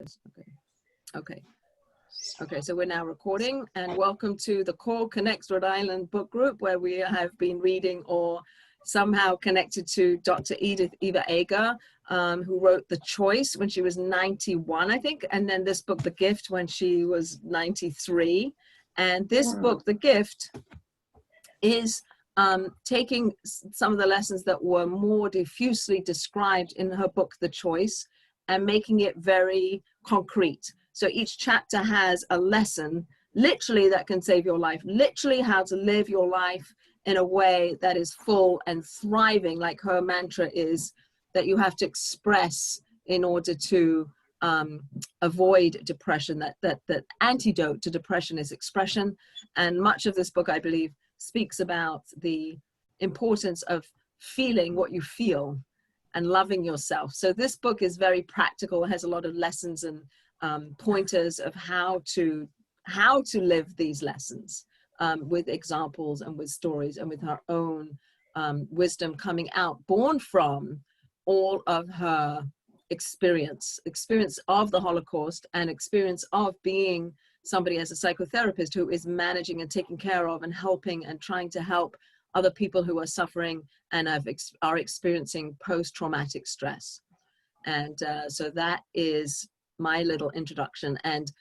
Okay. Okay. Okay, so we're now recording, and welcome to the Call Connects Rhode Island book group, where we have been reading or somehow connected to Dr. Eva Eger, who wrote The Choice when she was 91, I think, and then this book, The Gift, when she was 93. And this book, The Gift, is taking some of the lessons that were more diffusely described in her book, The Choice, and making it very concrete. So each chapter has a lesson, literally, that can save your life, literally how to live your life in a way that is full and thriving. Like her mantra is that you have to express in order to avoid depression, that antidote to depression is expression. And much of this book, I believe, speaks about the importance of feeling what you feel and loving yourself. So this book is very practical. It has a lot of lessons and pointers of how to live these lessons, with examples and with stories and with her own wisdom coming out, born from all of her experience of the Holocaust and experience of being somebody as a psychotherapist who is managing and taking care of and helping and trying to help other people who are suffering and are experiencing post-traumatic stress. And so that is my little introduction. And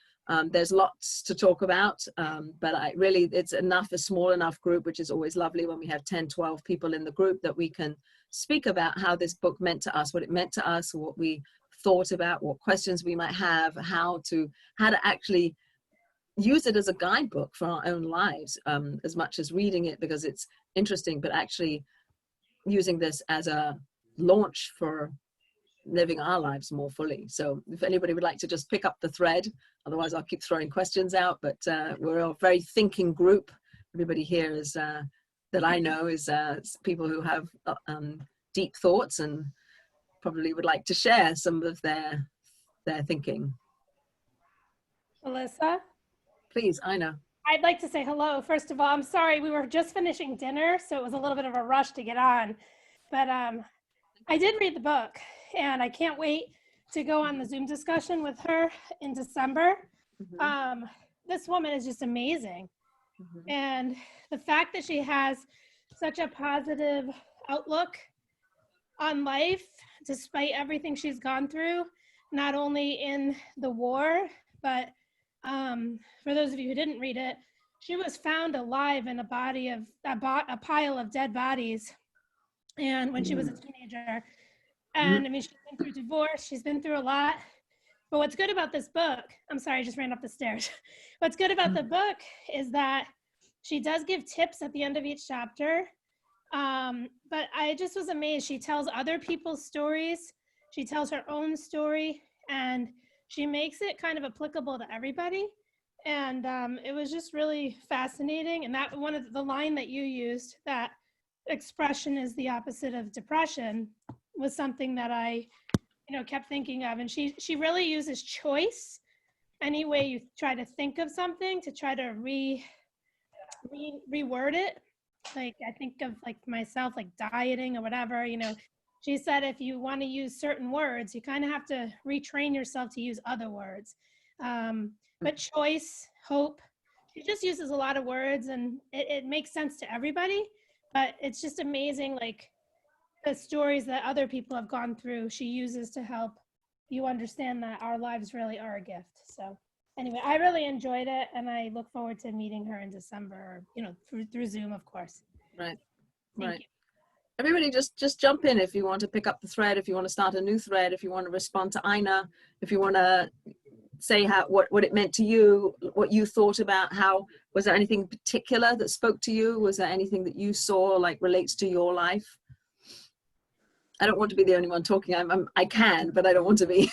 there's lots to talk about, but it's a small enough group, which is always lovely when we have 10, 12 people in the group, that we can speak about how this book meant to us, what it meant to us, what we thought about, what questions we might have, how to actually use it as a guidebook for our own lives, as much as reading it because it's interesting, but actually using this as a launch for living our lives more fully. So if anybody would like to just pick up the thread, otherwise I'll keep throwing questions out, but we're a very thinking group. Everybody here is, that I know, is people who have deep thoughts and probably would like to share some of their thinking. Melissa? Please, Ina. I'd like to say hello. First of all, I'm sorry, we were just finishing dinner, so it was a little bit of a rush to get on. But I did read the book, and I can't wait to go on the Zoom discussion with her in December. Mm-hmm. This woman is just amazing. Mm-hmm. And the fact that she has such a positive outlook on life, despite everything she's gone through, not only in the war, but for those of you who didn't read it, she was found alive in a pile of dead bodies, and when she was a teenager. And I mean, she's been through divorce, she's been through a lot. But what's good about this book, I'm sorry, I just ran up the stairs. What's good about the book is that she does give tips at the end of each chapter. But I just was amazed. She tells other people's stories. She tells her own story, and she makes it kind of applicable to everybody. And it was just really fascinating. And that one of the line that you used, that expression is the opposite of depression, was something that I, kept thinking of. And she really uses choice. Any way you try to think of something, to try to reword it. Like I think of like myself, like dieting or whatever, she said, if you want to use certain words, you kind of have to retrain yourself to use other words. But choice, hope, she just uses a lot of words, and it makes sense to everybody. But it's just amazing, like the stories that other people have gone through, she uses to help you understand that our lives really are a gift. So anyway, I really enjoyed it, and I look forward to meeting her in December, through Zoom, of course. Right. Thank Right. you. Everybody just jump in if you want to pick up the thread, if you want to start a new thread, if you want to respond to Ina, if you want to say what it meant to you, what you thought about, was there anything particular that spoke to you? Was there anything that you saw like relates to your life? I don't want to be the only one talking. I can, but I don't want to be.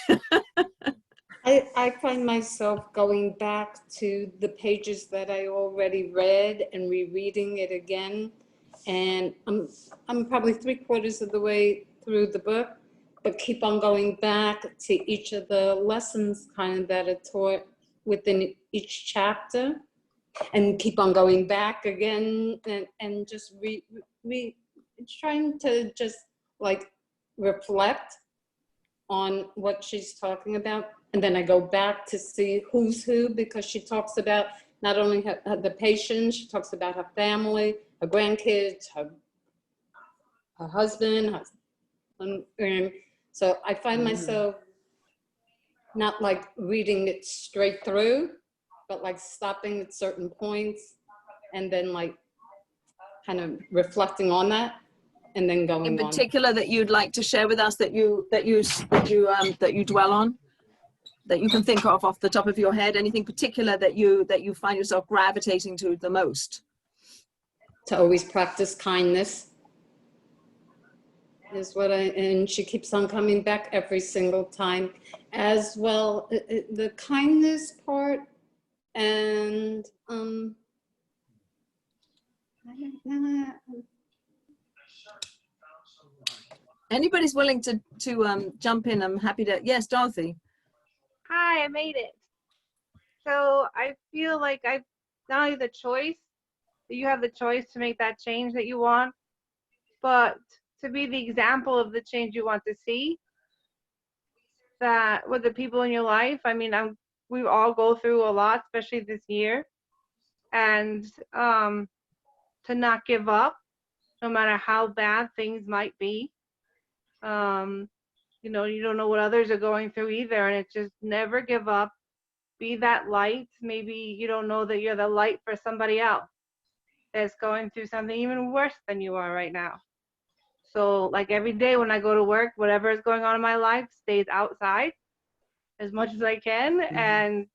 I find myself going back to the pages that I already read and rereading it again. And I'm probably 3/4 of the way through the book, but keep on going back to each of the lessons kind of that are taught within each chapter, and keep on going back again and just trying to just like reflect on what she's talking about. and then I go back to see who's who, because she talks about not only the patient, she talks about her family, her grandkids, her husband, and so I find myself not like reading it straight through, but like stopping at certain points and then like kind of reflecting on that and then going In on. particular that you'd like to share with us that you dwell on, that you can think of off the top of your head? Anything particular that you find yourself gravitating to the most? To always practice kindness is what and she keeps on coming back every single time as well. The kindness part, and Anybody's willing to jump in. I'm happy to. Yes, Dorothy. Hi, I made it. So I feel like I've not only the choice, that you have the choice to make that change that you want, but to be the example of the change you want to see. That with the people in your life, I mean, we all go through a lot, especially this year, and to not give up, no matter how bad things might be. You know, you don't know what others are going through either, and it's just never give up. Be that light. Maybe you don't know that you're the light for somebody else that's going through something even worse than you are right now. So like every day when I go to work, whatever is going on in my life stays outside as much as I can. And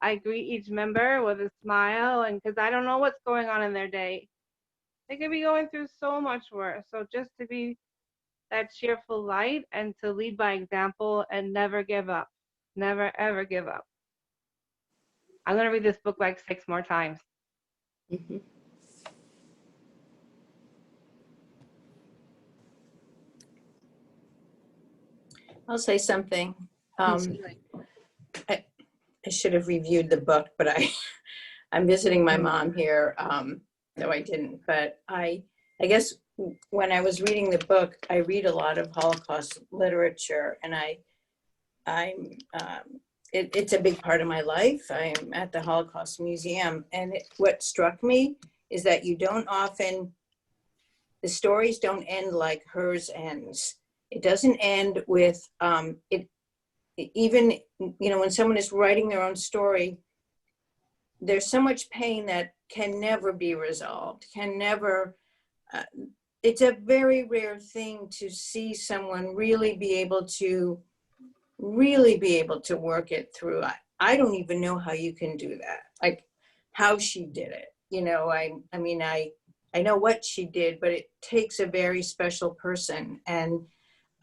I greet each member with a smile, and because I don't know what's going on in their day. They could be going through so much worse. So just to be that cheerful light and to lead by example and never give up. Never, ever give up. I'm going to read this book like 6 more times. Mhm. I'll say something. I should have reviewed the book, but I'm visiting my mom here, though I didn't. But I guess when I was reading the book, I read a lot of Holocaust literature, and it's a big part of my life. I'm at the Holocaust Museum, and what struck me is that the stories don't end like hers ends. It doesn't end with even, you know, when someone is writing their own story, there's so much pain that can never be resolved, can never, it's a very rare thing to see someone really be able to work it through. I don't even know how you can do that, like how she did it. You know, I mean, I know what she did, but it takes a very special person. And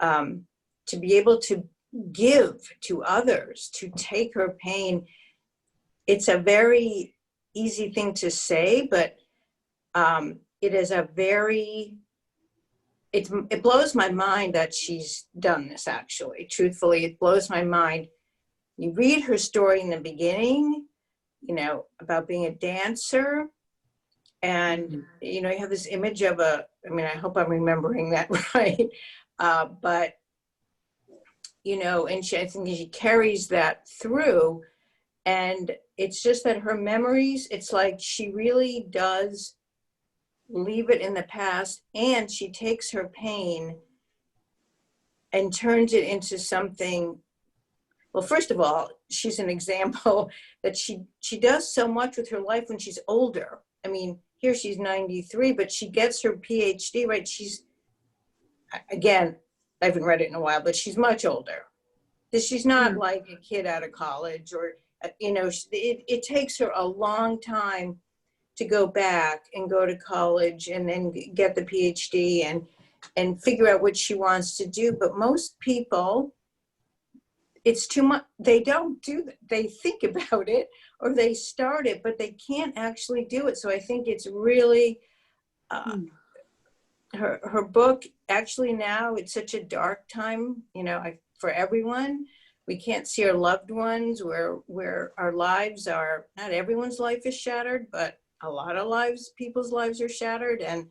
to be able to give to others, to take her pain, it's a very easy thing to say, but it is it blows my mind that she's done this, actually. Truthfully, it blows my mind. You read her story in the beginning, you know, about being a dancer, and, you know, you have this image of I mean, I hope I'm remembering that right, but, you know, and I think she carries that through, and it's just that her memories, it's like she really does leave it in the past, and she takes her pain and turns it into something. Well, first of all, she's an example that she does so much with her life when she's older. I mean, here she's 93, but she gets her PhD, right? She's, again, I haven't read it in a while, but she's much older. She's not like a kid out of college, or, you know, it takes her a long time to go back and go to college and then get the PhD and figure out what she wants to do. But most people, it's too much. They don't do that. They think about it or they start it, but they can't actually do it. So I think it's really, her book, actually now it's such a dark time, you know, for everyone. We can't see our loved ones, where our lives are, not everyone's life is shattered, but a lot of people's lives are shattered. And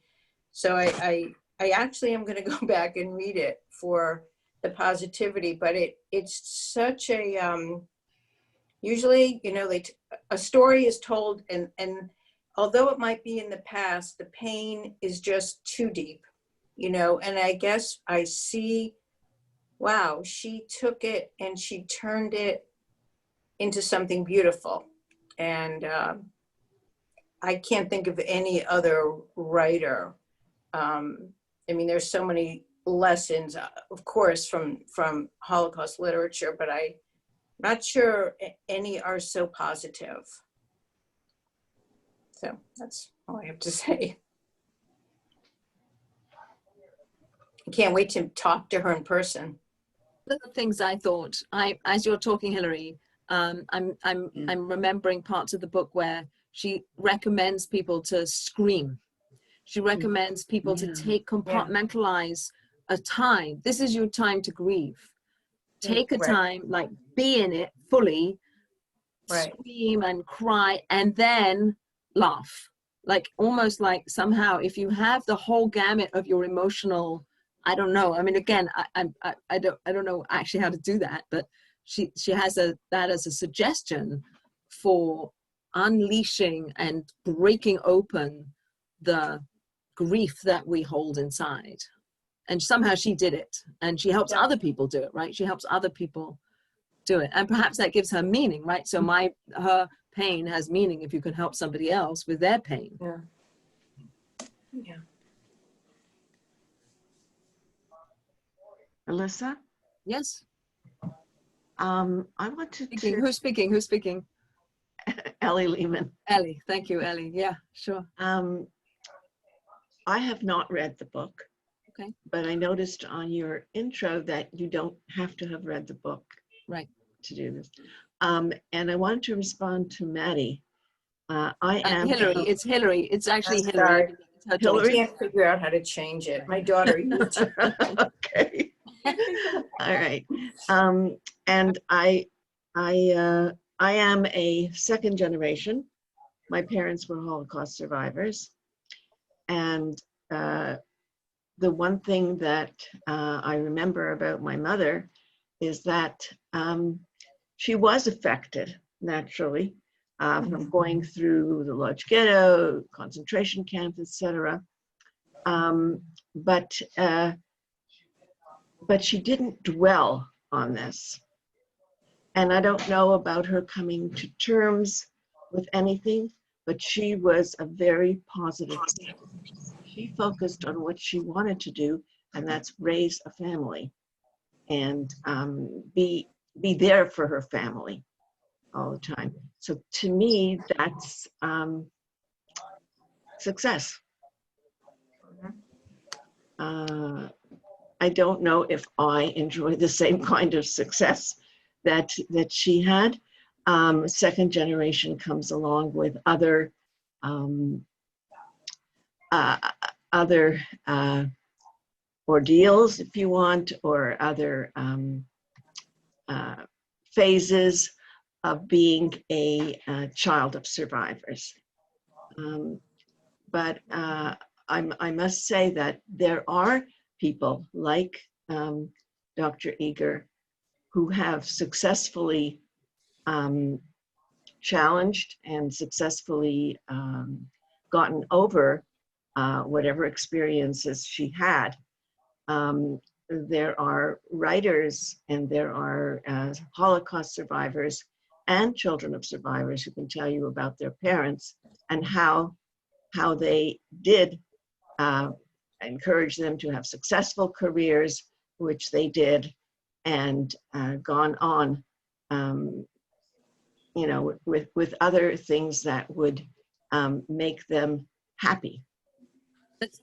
so I actually am going to go back and read it for the positivity, but it's such a, usually, you know, a story is told, and although it might be in the past, the pain is just too deep, you know, and I guess I see, wow, she took it and she turned it into something beautiful. And I can't think of any other writer. I mean, there's so many lessons, of course, from Holocaust literature, but I'm not sure any are so positive. So that's all I have to say. I can't wait to talk to her in person. One of the things I thought, as you're talking, Hilary, I'm remembering parts of the book where she recommends people to scream. She recommends people to compartmentalize a time. This is your time to grieve. Take a time, like be in it fully, scream and cry, and then laugh. Like almost like somehow, if you have the whole gamut of your emotional, I don't know. I mean, again, I don't know actually how to do that, but she has that as a suggestion for unleashing and breaking open the grief that we hold inside. And somehow she did it, and she helps other people do it, right? She helps other people do it, and perhaps that gives her meaning, right? So her pain has meaning if you can help somebody else with their pain. Yeah. Alyssa? Yes. I wanted to. Who's speaking? Who's speaking? Ellie Lehman. Ellie. Thank you, Ellie. Yeah, sure. I have not read the book. Okay. But I noticed on your intro that you don't have to have read the book. Right. To do this. And I wanted to respond to Maddie. I am Hillary. It's Hillary. It's actually I'm Hillary. sorry. It's her Hillary? I can't figure out how to change it. My daughter used to. Okay. All right. And I am a second generation. My parents were Holocaust survivors. And the one thing that I remember about my mother is that she was affected naturally from going through the Lodz Ghetto, concentration camps, etc. But she didn't dwell on this. And I don't know about her coming to terms with anything, but she was a very positive person. She focused on what she wanted to do, and that's raise a family and be there for her family all the time. So to me, that's success. I don't know if I enjoy the same kind of success that she had. Second generation comes along with other ordeals, if you want, or other phases of being a child of survivors. But I must say that there are people like Dr. Eger who have successfully challenged and successfully gotten over whatever experiences she had. There are writers and there are Holocaust survivors and children of survivors who can tell you about their parents and how they did encourage them to have successful careers, which they did, and gone on, you know, with other things that would make them happy.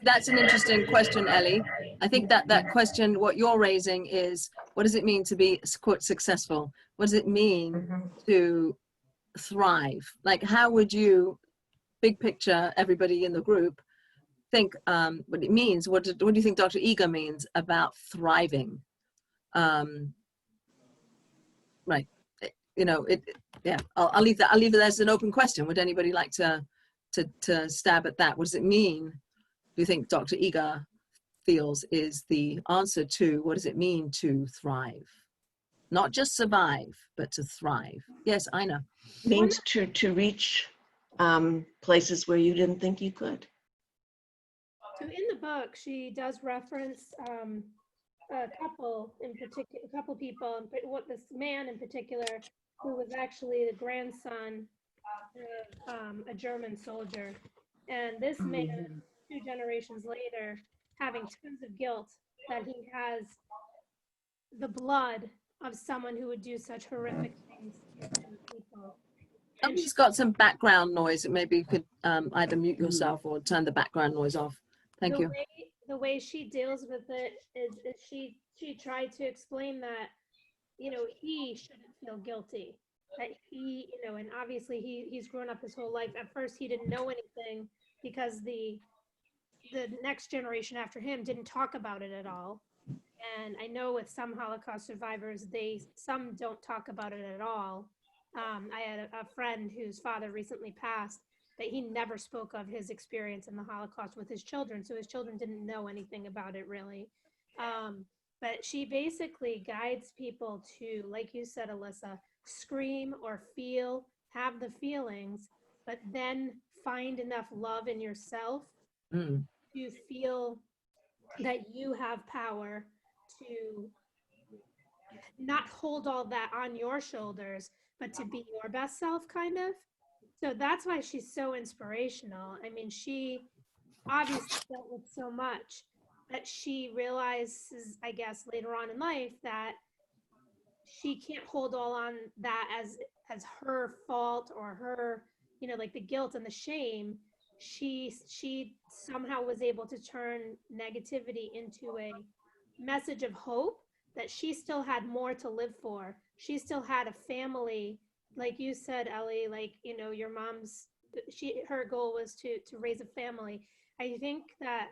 That's an interesting question, Ellie. I think that question, what you're raising is, what does it mean to be, quote, successful? What does it mean to thrive? Like, how would you, big picture, everybody in the group, think what it means? What do you think Dr. Eger means about thriving? Right. You know, yeah, I'll leave it as an open question. Would anybody like to stab at that? What does it mean? Do you think Dr. Eger feels is the answer to what does it mean to thrive? Not just survive, but to thrive. Yes, Ina. Means to reach places where you didn't think you could. So in the book, she does reference a couple in particular, a couple people, and what this man in particular, who was actually the grandson of a German soldier, and this man, 2 generations later, having tons of guilt that he has the blood of someone who would do such horrific things to people. And Somebody's got some background noise. Maybe you could either mute yourself or turn the background noise off. Thank you. The way she deals with it is she tried to explain that, he shouldn't feel guilty, that he, and obviously he's grown up his whole life. At first he didn't know anything because the next generation after him didn't talk about it at all. And I know with some Holocaust survivors, some don't talk about it at all. I had a friend whose father recently passed, that he never spoke of his experience in the Holocaust with his children. So his children didn't know anything about it really. But she basically guides people to, like you said, Alyssa, scream or feel, have the feelings, but then find enough love in yourself to feel that you have power to not hold all that on your shoulders, but to be your best self, kind of. So that's why she's so inspirational. I mean, she obviously dealt with so much, that she realizes, I guess, later on in life that she can't hold all on that as her fault or her, like the guilt and the shame. She somehow was able to turn negativity into a message of hope, that she still had more to live for. She still had a family, like you said, Ellie, like, your mom's, her goal was to raise a family. I think that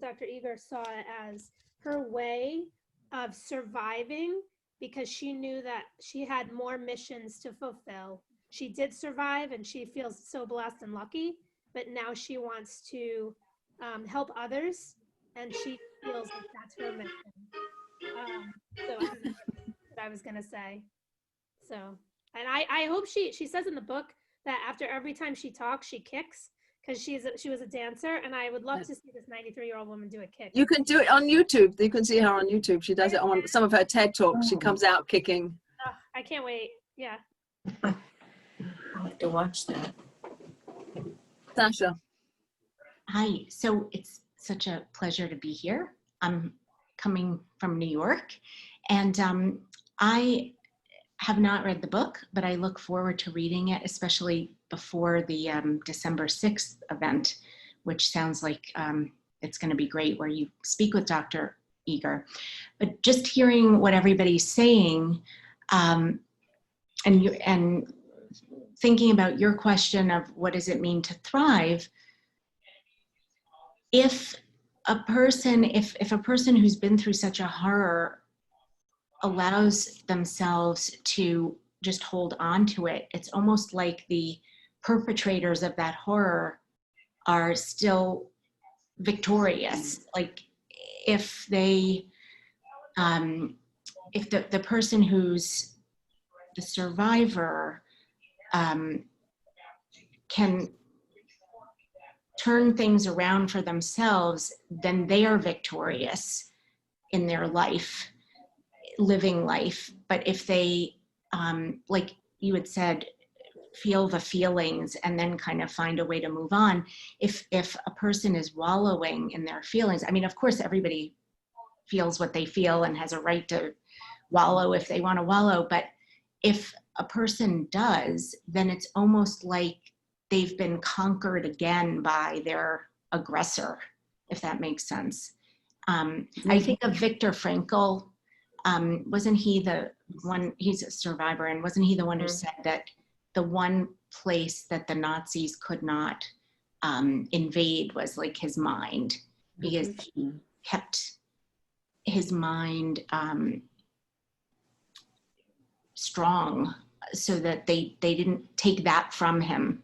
Dr. Eger saw it as her way of surviving, because she knew that she had more missions to fulfill. She did survive and she feels so blessed and lucky, but now she wants to help others, and she feels like that's her mission. So I don't know what I was gonna say. So, and I hope she says in the book that after every time she talks, she kicks, because she was a dancer, and I would love to see this 93-year-old woman do a kick. You can do it on YouTube. You can see her on YouTube. She does it on some of her TED Talks. She comes out kicking. Oh, I can't wait. Yeah. I'll have to watch that. Sasha. Hi, so it's such a pleasure to be here. I'm coming from New York, and I have not read the book, but I look forward to reading it, especially before the December 6th event, which sounds like it's going to be great, where you speak with Dr. Eger. But just hearing what everybody's saying, and thinking about your question of what does it mean to thrive, if a person who's been through such a horror allows themselves to just hold on to it, it's almost like the perpetrators of that horror are still victorious. Like if they, if the person who's the survivor can turn things around for themselves, then they are victorious in their life, living life. But if they, like you had said, feel the feelings and then kind of find a way to move on, if a person is wallowing in their feelings, I mean, of course, everybody feels what they feel and has a right to wallow if they want to wallow. But if a person does, then it's almost like they've been conquered again by their aggressor, if that makes sense. I think of Viktor Frankl. Wasn't he the one, he's a survivor, and wasn't he the one who said that the one place that the Nazis could not invade was like his mind, because he kept his mind strong so that they didn't take that from him.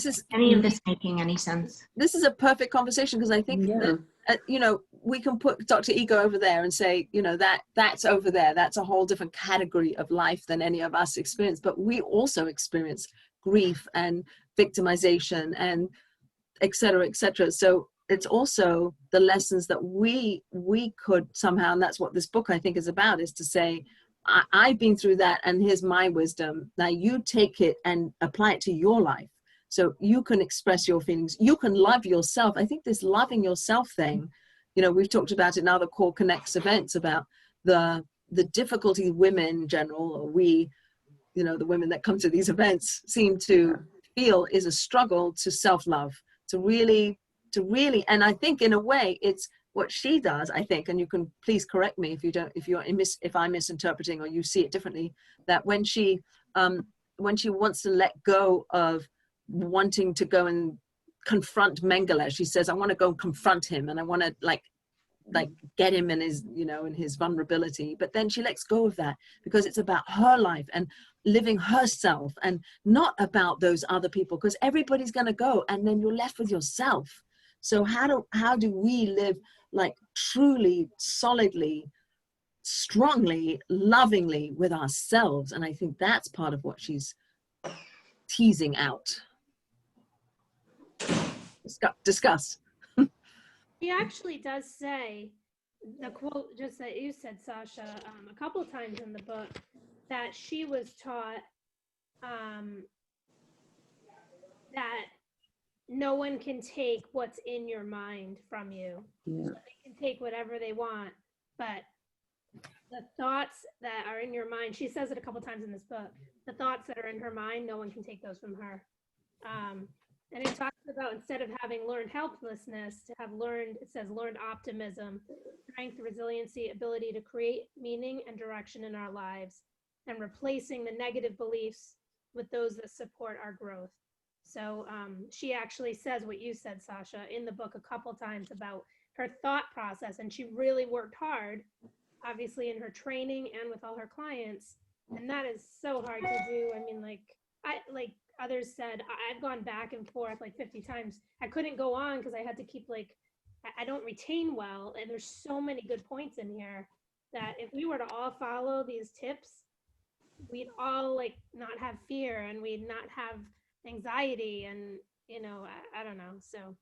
this is Any of this making any sense? this is a perfect conversation, because I think that, you know, we can put Dr. Eger over there and say, you know, that's over there. That's a whole different category of life than any of us experience. But we also experience grief and victimization and et cetera, et cetera. So it's also the lessons that we could somehow, and that's what this book I think is about, is to say, I've been through that and here's my wisdom. Now you take it and apply it to your life. So you can express your feelings. You can love yourself. I think this loving yourself thing, you know, we've talked about it in other Core Connects events about the difficulty women in general, or we, you know, the women that come to these events seem to feel is a struggle to self-love, to really, and I think in a way it's what she does, I think, and you can please correct me if I'm misinterpreting or you see it differently, that when she wants to let go of wanting to go and confront Mengele, she says, I want to go and confront him and I want to like get him in his, you know, in his vulnerability. But then she lets go of that because it's about her life and living herself and not about those other people, because everybody's going to go and then you're left with yourself. So how do we live like truly, solidly, strongly, lovingly with ourselves? And I think that's part of what she's teasing out. Discuss. He actually does say the quote just that you said, Sasha, a couple of times in the book, that she was taught that no one can take what's in your mind from you. Yeah. So they can take whatever they want, but the thoughts that are in your mind, she says it a couple times in this book, the thoughts that are in her mind, no one can take those from her. And it talks about, instead of having learned helplessness, to have learned, it says learned optimism, strength, resiliency, ability to create meaning and direction in our lives, and replacing the negative beliefs with those that support our growth. So she actually says what you said, Sasha, in the book a couple times about her thought process, and she really worked hard, obviously in her training and with all her clients, and that is so hard to do. I mean, like others said, I've gone back and forth like 50 times. I couldn't go on because I had to keep I don't retain well. And there's so many good points in here that if we were to all follow these tips, we'd all not have fear and we'd not have anxiety and, you know, I don't know. So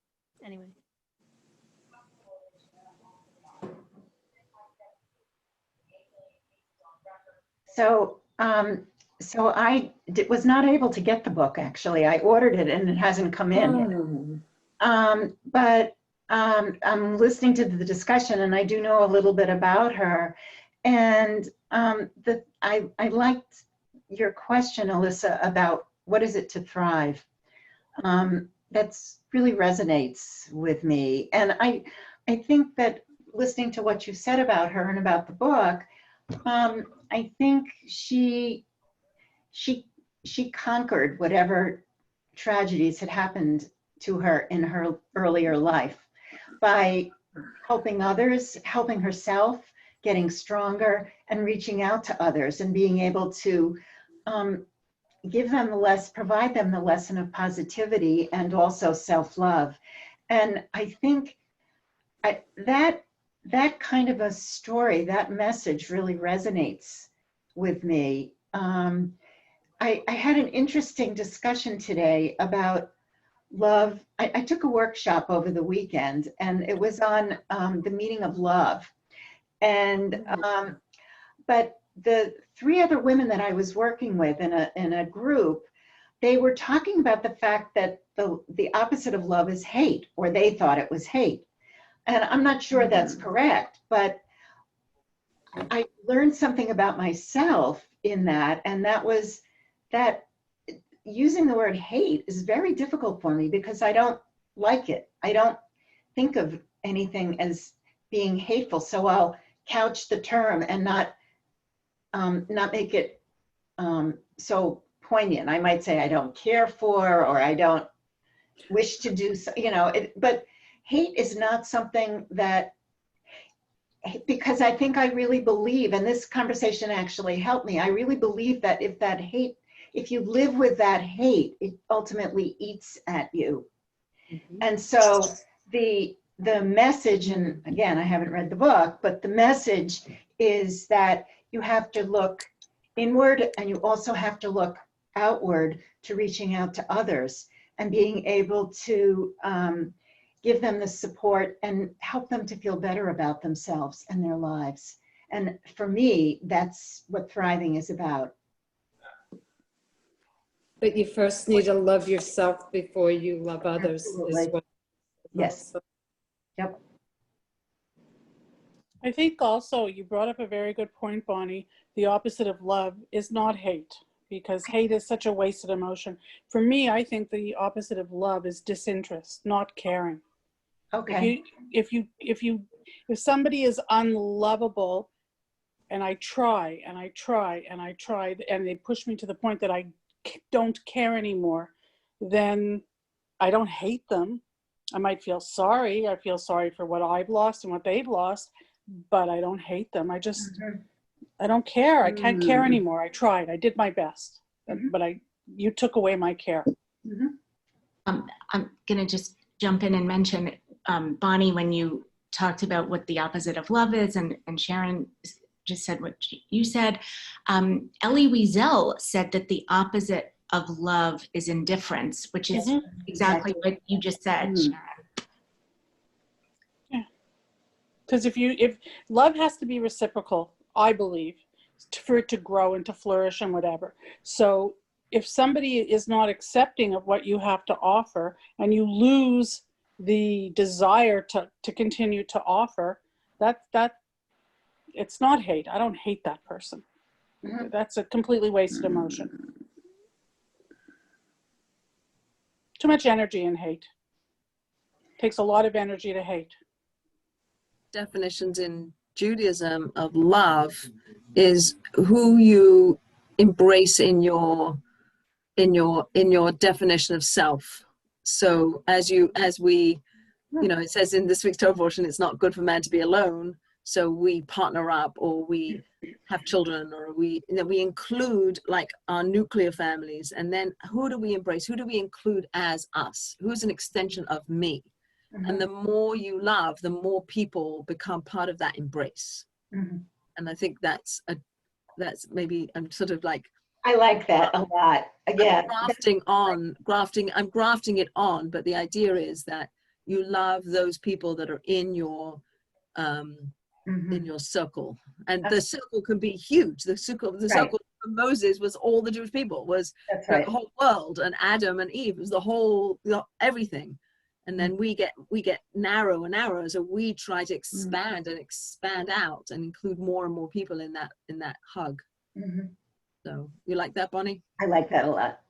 anyway. So I was not able to get the book, actually. I ordered it and it hasn't come in. But I'm listening to the discussion and I do know a little bit about her. And I liked your question, Alyssa, about what is it to thrive? That's really resonates with me. And I think that listening to what you said about her and about the book, I think she conquered whatever tragedies had happened to her in her earlier life by helping others, helping herself, getting stronger, and reaching out to others and being able to provide them the lesson of positivity and also self-love. And I think that kind of a story, that message really resonates with me. I had an interesting discussion today about love. I took a workshop over the weekend and it was on the meaning of love. And, but the three other women that I was working with in a group, they were talking about the fact that the opposite of love is hate, or they thought it was hate. And I'm not sure that's correct, but I learned something about myself in that, and that was that using the word hate is very difficult for me because I don't like it. I don't think of anything as being hateful, so I'll couch the term and not make it so poignant. I might say I don't care for, or I don't wish to do so, you know, but hate is not something that, because I think I really believe, and this conversation actually helped me, I really believe that if if you live with that hate, it ultimately eats at you. And so the message, and again, I haven't read the book, but the message is that you have to look inward and you also have to look outward to reaching out to others and being able to give them the support and help them to feel better about themselves and their lives. And for me, that's what thriving is about. But you first need to love yourself before you love others as Absolutely. well. Yes. Yep. I think also you brought up a very good point, Bonnie. The opposite of love is not hate, because hate is such a wasted emotion. For me, I think the opposite of love is disinterest, not caring. Okay. If somebody is unlovable, and I try and I try and I try, and they push me to the point that I don't care anymore, then I don't hate them. I might feel sorry. I feel sorry for what I've lost and what they've lost, but I don't hate them. I just, I don't care. I can't care anymore. I tried. I did my best, but you took away my care. I'm going to just jump in and mention, Bonnie, when you talked about what the opposite of love is, and Sharon just said what you said, Elie Wiesel said that the opposite of love is indifference, which is exactly what you just said, Sharon. Yeah. Because if love has to be reciprocal, I believe, for it to grow and to flourish and whatever. So if somebody is not accepting of what you have to offer and you lose the desire to continue to offer, that it's not hate. I don't hate that person. That's a completely wasted emotion. Too much energy in hate. Takes a lot of energy to hate. Definitions in Judaism of love is who you embrace in your definition of self. So as we, it says in this week's Torah portion, it's not good for man to be alone. So we partner up, or we have children, or we include like our nuclear families. And then who do we embrace? Who do we include as us? Who's an extension of me? And the more you love, the more people become part of that embrace. And I think that's maybe, I'm sort of like, I like that a lot. Again, I'm grafting it on, but the idea is that you love those people that are in your circle, and the circle can be huge. The circle for Moses was all the Jewish people, was the whole world, and Adam and Eve was the whole, everything. And then we get narrow and narrow, so we try to expand and expand out and include more and more people in that hug. So you like that, Bonnie? I like that a lot.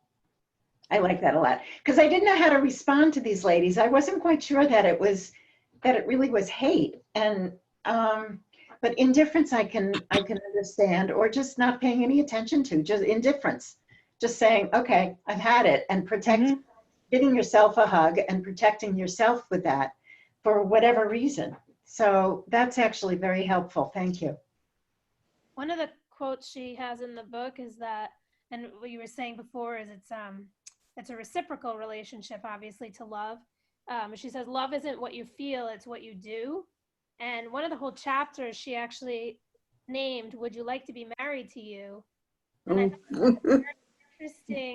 I like that a lot, because I didn't know how to respond to these ladies. I wasn't quite sure that it really was hate, and but indifference I can understand, or just not paying any attention to, just indifference, just saying, okay, I've had it, and giving yourself a hug and protecting yourself with that for whatever reason. So that's actually very helpful. Thank you. One of the quotes she has in the book is that, and what you were saying before is it's a reciprocal relationship, obviously, to love. She says, love isn't what you feel, it's what you do. And one of the whole chapters she actually named, "Would you like to be married to you?" And I thought that was a very interesting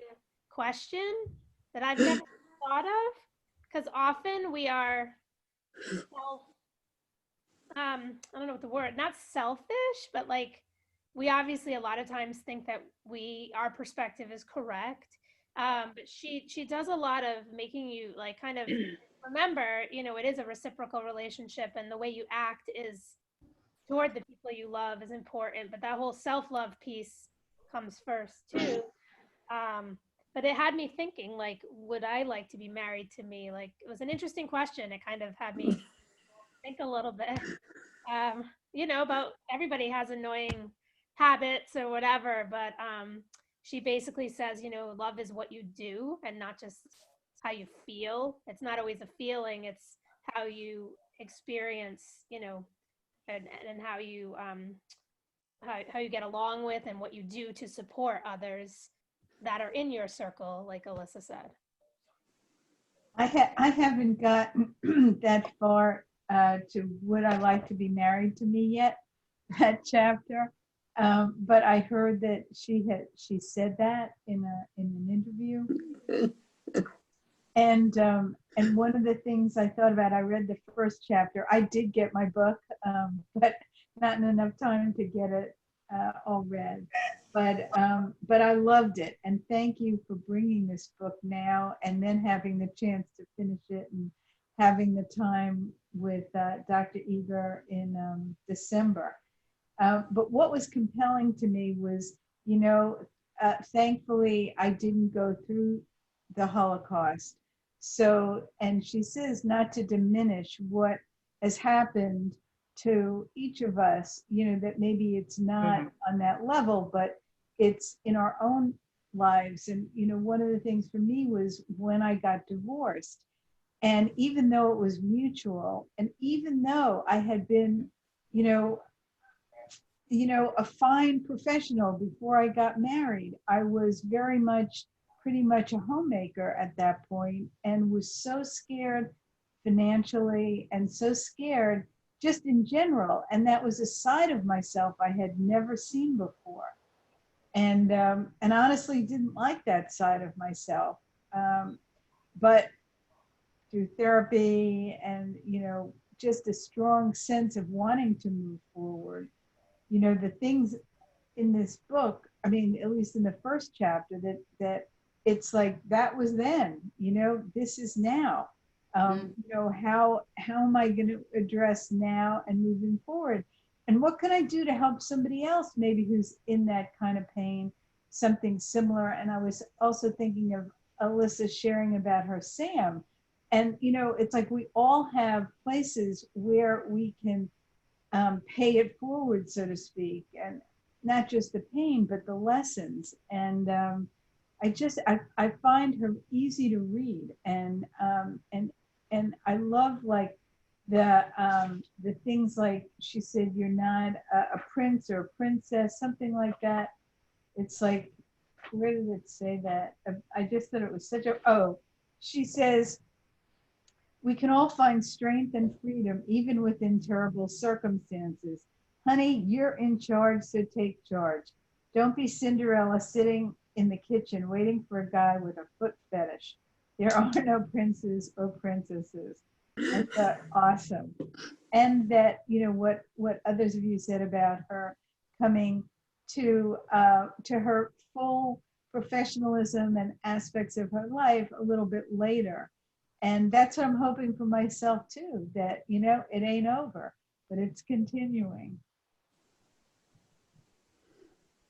question that I've never thought of, because often we are I don't know what the word, not selfish, but like we obviously a lot of times think that our perspective is correct. But she does a lot of making you like kind of remember, it is a reciprocal relationship, and the way you act is toward the people you love is important, but that whole self-love piece comes first too. But it had me thinking, like, would I like to be married to me? Like, it was an interesting question. It kind of had me think a little bit, about everybody has annoying habits or whatever, but she basically says, love is what you do and not just how you feel. It's not always a feeling, it's how you experience, and how you how you get along with and what you do to support others. that are in your circle, like Alyssa said? I haven't gotten that far to would I like to be married to me yet, that chapter. But I heard that she said that in an interview. And one of the things I thought about, I read the first chapter. I did get my book, but not in enough time to get it all read. But I loved it, and thank you for bringing this book now, and then having the chance to finish it, and having the time with Dr. Eger in December. But what was compelling to me was, thankfully I didn't go through the Holocaust. So, and she says not to diminish what has happened to each of us, that maybe it's not on that level, but it's in our own lives. And, one of the things for me was when I got divorced, and even though it was mutual, and even though I had been, a fine professional before I got married, I was pretty much a homemaker at that point, and was so scared financially, and so scared just in general. And that was a side of myself I had never seen before. And honestly didn't like that side of myself. But through therapy and, just a strong sense of wanting to move forward, the things in this book, I mean, at least in the first chapter, that it's like, that was then, this is now. How am I going to address now and moving forward? And what can I do to help somebody else maybe who's in that kind of pain, something similar? And I was also thinking of Alyssa sharing about her Sam. And, it's like we all have places where we can pay it forward, so to speak, and not just the pain, but the lessons. And I find her easy to read, and I love like the things like she said, you're not a prince or a princess, something like that. It's like, where did it say that? I just thought it was she says, we can all find strength and freedom even within terrible circumstances. Honey, you're in charge, so take charge. Don't be Cinderella sitting in the kitchen waiting for a guy with a foot fetish. There are no princes or princesses. I thought, awesome. And that, what others of you said about her coming to her full professionalism and aspects of her life a little bit later. And that's what I'm hoping for myself too, that, it ain't over, but it's continuing.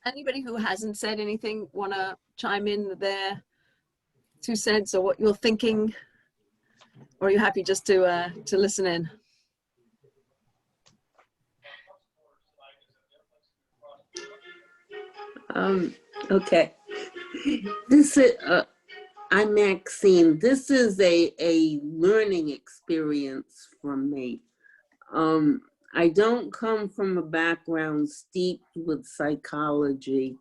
Anybody who hasn't said anything want to chime in their 2 cents or what you're thinking? Or are you happy just to listen in? Okay. This is, I'm Maxine. This is a learning experience for me. I don't come from a background steeped with psychology.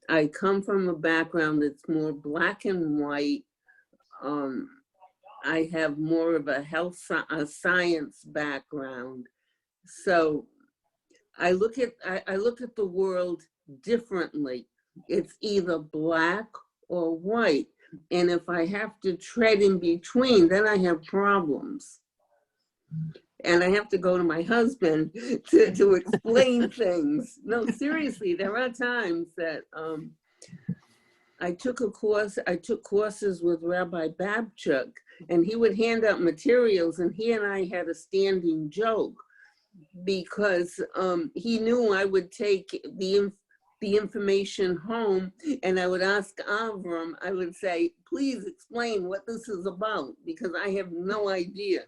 I come from a background that's more black and white. I have more of a science background. So I look at the world differently. It's either black or white. And if I have to tread in between, then I have problems. And I have to go to my husband to explain things. No, seriously, there are times that I took courses with Rabbi Babchuk, and he would hand out materials, and he and I had a standing joke because he knew I would take the information home, and I would ask Avram, I would say, please explain what this is about, because I have no idea.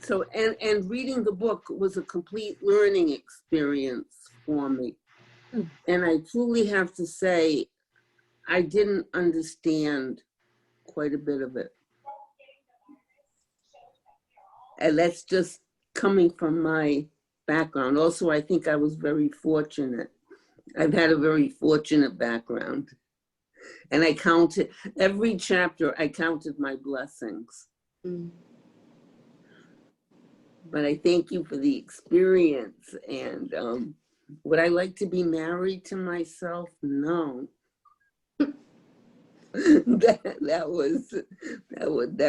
So, and reading the book was a complete learning experience for me. And I truly have to say, I didn't understand quite a bit of it. And that's just coming from my background. Also, I think I was very fortunate. I've had a very fortunate background. And I counted, every chapter, I counted my blessings. Mm. But I thank you for the experience. And would I like to be married to myself? No. that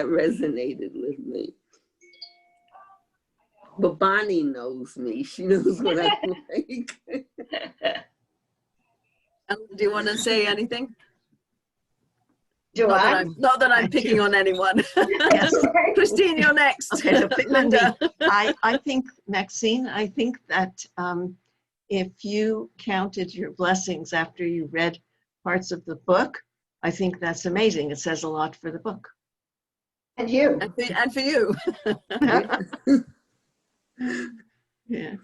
resonated with me. But Bonnie knows me. She knows what I'm like. Do you want to say anything? Do I? Not that I'm I picking do. on anyone. Yes. Christine, you're next. Okay, so pick on me. Linda. I think, Maxine, I think that if you counted your blessings after you read parts of the book, I think that's amazing. It says a lot for the book. And you? And for you. Yeah.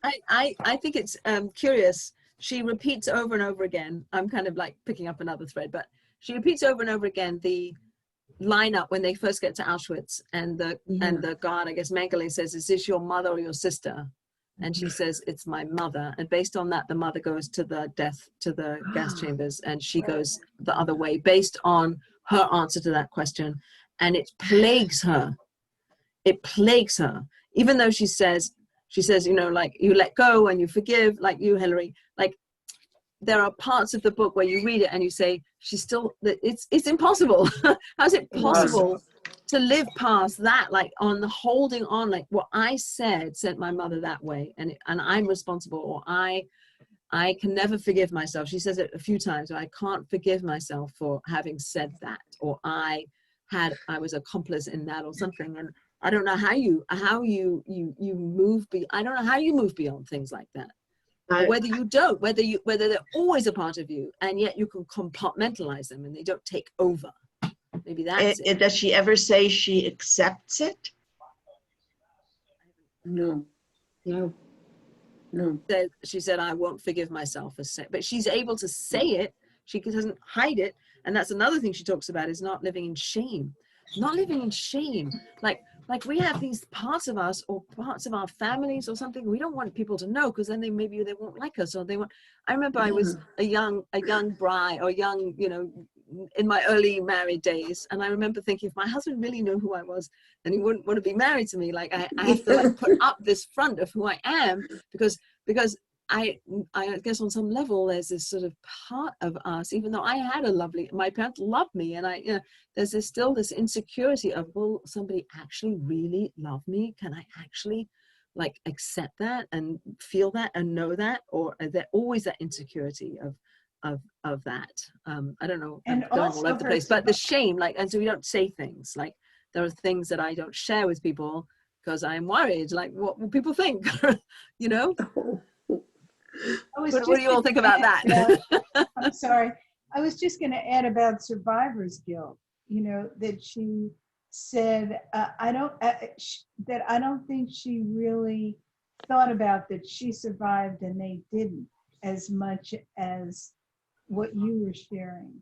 I think it's curious. She repeats over and over again. I'm kind of like picking up another thread, but she repeats over and over again the lineup when they first get to Auschwitz, and the guard, I guess Mengele, says, "Is this your mother or your sister?" And she says, "It's my mother." And based on that, the mother goes to the gas chambers, and she goes the other way based on her answer to that question. And it plagues her. It plagues her, even though she says, you know, like, you let go and you forgive, like you, Hillary. Like, there are parts of the book where you read it and you say, she's still, it's impossible. How's it possible to live past that? Like, on the holding on, like, what I said sent my mother that way, and I'm responsible, or I can never forgive myself. She says it a few times. I can't forgive myself for having said that, or I was accomplice in that, or something. And I don't know how you move I don't know how you move beyond things like that. Or whether you don't, whether they're always a part of you, and yet you can compartmentalize them and they don't take over. Maybe that's it. Does she ever say she accepts it? No. She said, "I won't forgive myself," but she's able to say it. She doesn't hide it. And that's another thing she talks about, is not living in shame. Not living in shame. Like we have these parts of us, or parts of our families or something, we don't want people to know, because then maybe they won't like us, or they won't. I remember I was a young bride, or young, you know, in my early married days, and I remember thinking, if my husband really knew who I was, then he wouldn't want to be married to me. Like, I have to like put up this front of who I am, because I guess on some level there's this sort of part of us, even though my parents loved me, and there's still this insecurity of, will somebody actually really love me? Can I actually like accept that and feel that and know that? Or is there always that insecurity of that? I don't know, I'm going all over the place, but the shame, like, and so we don't say things, like, there are things that I don't share with people because I'm worried, like, what will people think? You know? What do you all think about that? I'm sorry. I was just going to add about survivor's guilt, you know, that she said, that I don't think she really thought about that she survived and they didn't, as much as what you were sharing,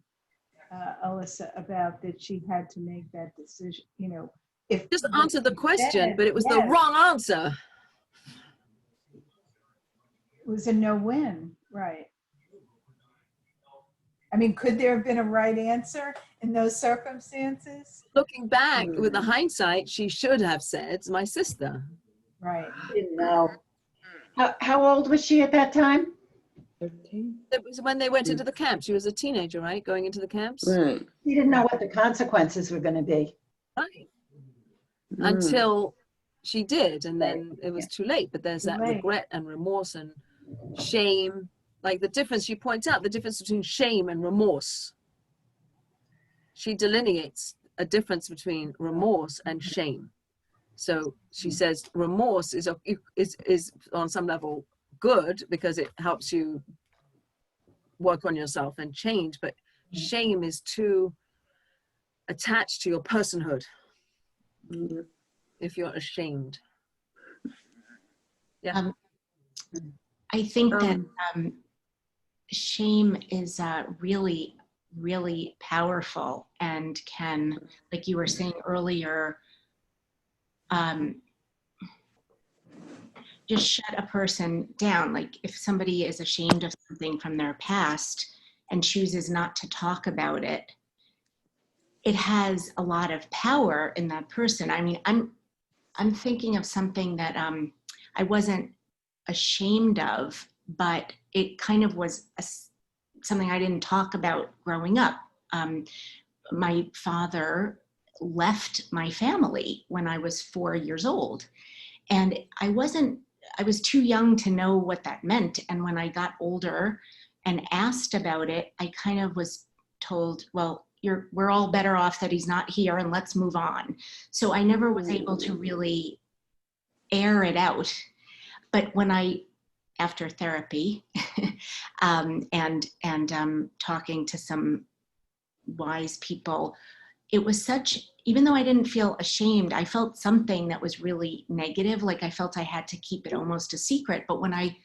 Alyssa, about that she had to make that decision, you know. If just answer the question, but it was the wrong answer. It was a no-win, right? I mean, could there have been a right answer in those circumstances? Looking back with the hindsight, she should have said, "My sister." Right. Didn't know. How old was she at that time? 13. It was when they went into the camps. She was a teenager, right? Going into the camps. Right. She didn't know what the consequences were going to be. Right. Until she did, and then it was too late. But there's that regret and remorse and shame. Like the difference, she points out the difference between shame and remorse. She delineates a difference between remorse and shame. So she says remorse is on some level good, because it helps you work on yourself and change, but shame is too attached to your personhood if you're ashamed. Yeah. I think that shame is really, really powerful, and can, like you were saying earlier, just shut a person down. Like, if somebody is ashamed of something from their past, and chooses not to talk about it, it has a lot of power in that person. I mean, I'm thinking of something that I wasn't ashamed of, but it kind of was something I didn't talk about growing up. My father left my family when I was 4 years old, and I was too young to know what that meant. And when I got older and asked about it, I kind of was told, well, we're all better off that he's not here, and let's move on. So I never was able to really air it out. But when after therapy and talking to some wise people, it was even though I didn't feel ashamed, I felt something that was really negative. Like I felt I had to keep it almost a secret. But when I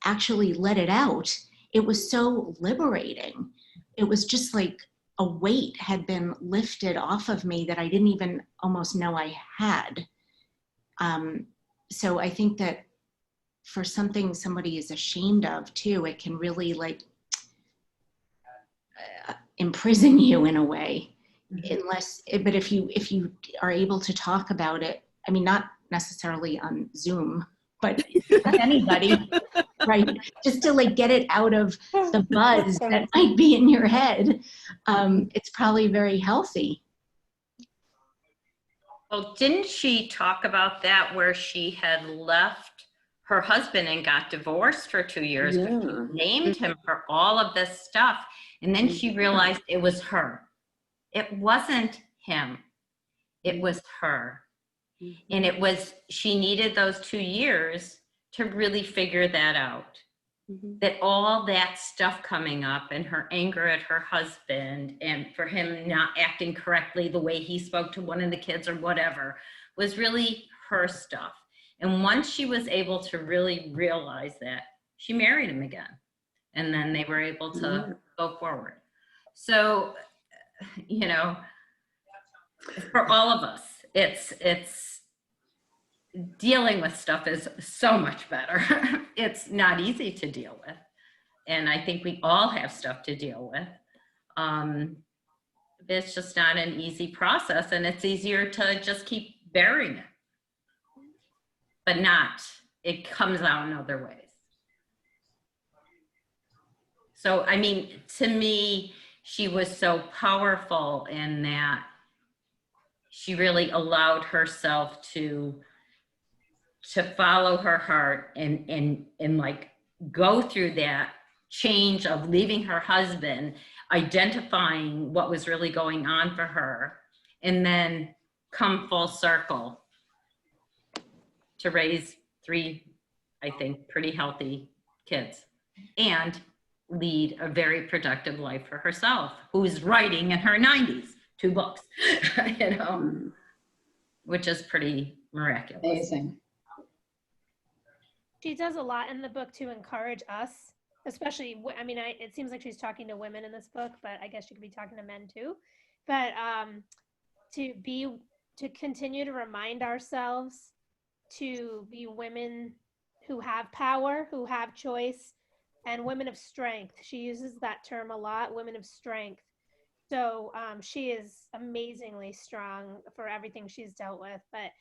actually let it out, it was so liberating. It was just like a weight had been lifted off of me that I didn't even almost know I had. So I think that for something somebody is ashamed of too, it can really like imprison you in a way. But if you are able to talk about it, I mean, not necessarily on Zoom, but anybody, right? Just to like get it out of the buzz that might be in your head. It's probably very healthy. Well, didn't she talk about that where she had left her husband and got divorced for 2 years? Yeah. She blamed him for all of this stuff. And then she realized it was her. It wasn't him. It was her. And she needed those 2 years to really figure that out. That all that stuff coming up and her anger at her husband and for him not acting correctly the way he spoke to one of the kids or whatever was really her stuff. And once she was able to really realize that, she married him again. And then they were able to go forward. So, you know, for all of us, it's dealing with stuff is so much better. It's not easy to deal with. And I think we all have stuff to deal with. It's just not an easy process, and it's easier to just keep burying it. But it comes out in other ways. So, I mean, to me, she was so powerful in that she really allowed herself to follow her heart and like go through that change of leaving her husband, identifying what was really going on for her, and then come full circle to raise 3, I think, pretty healthy kids and lead a very productive life for herself, who's writing in her 90s, 2 books, you know, which is pretty miraculous. Amazing. She does a lot in the book to encourage us, especially, I mean, it seems like she's talking to women in this book, but I guess she could be talking to men too. But to continue to remind ourselves to be women who have power, who have choice, and women of strength. She uses that term a lot, women of strength. So she is amazingly strong for everything she's dealt with, but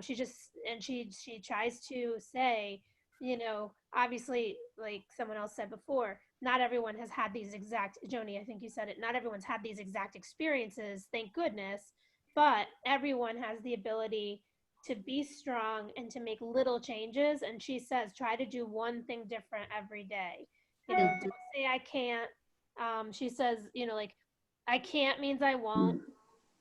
she tries to say, you know, obviously, like someone else said before, not everyone has had these exact, Joni, I think you said it, not everyone's had these exact experiences, thank goodness, but everyone has the ability to be strong and to make little changes. And she says, try to do one thing different every day. You know, don't say I can't. She says, you know, like, I can't means I won't.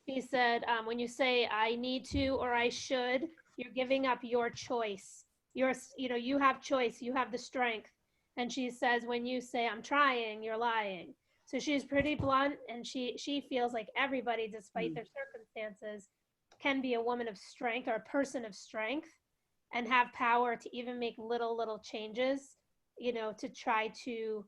She said, when you say I need to or I should, you're giving up your choice. You have choice, you have the strength. And she says, when you say I'm trying, you're lying. So she's pretty blunt, and she feels like everybody, despite their circumstances, can be a woman of strength or a person of strength and have power to even make little changes, you know, to try to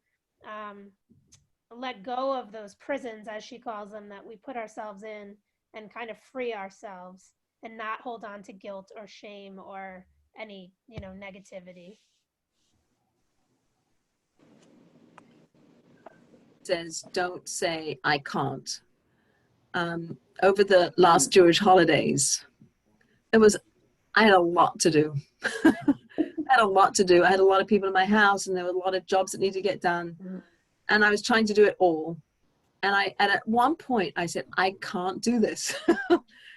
let go of those prisons, as she calls them, that we put ourselves in, and kind of free ourselves and not hold on to guilt or shame or any, you know, negativity. says, don't say I can't. Over the last Jewish holidays, I had a lot to do. I had a lot to do. I had a lot of people in my house, and there were a lot of jobs that needed to get done. And I was trying to do it all. And at one point I said, I can't do this.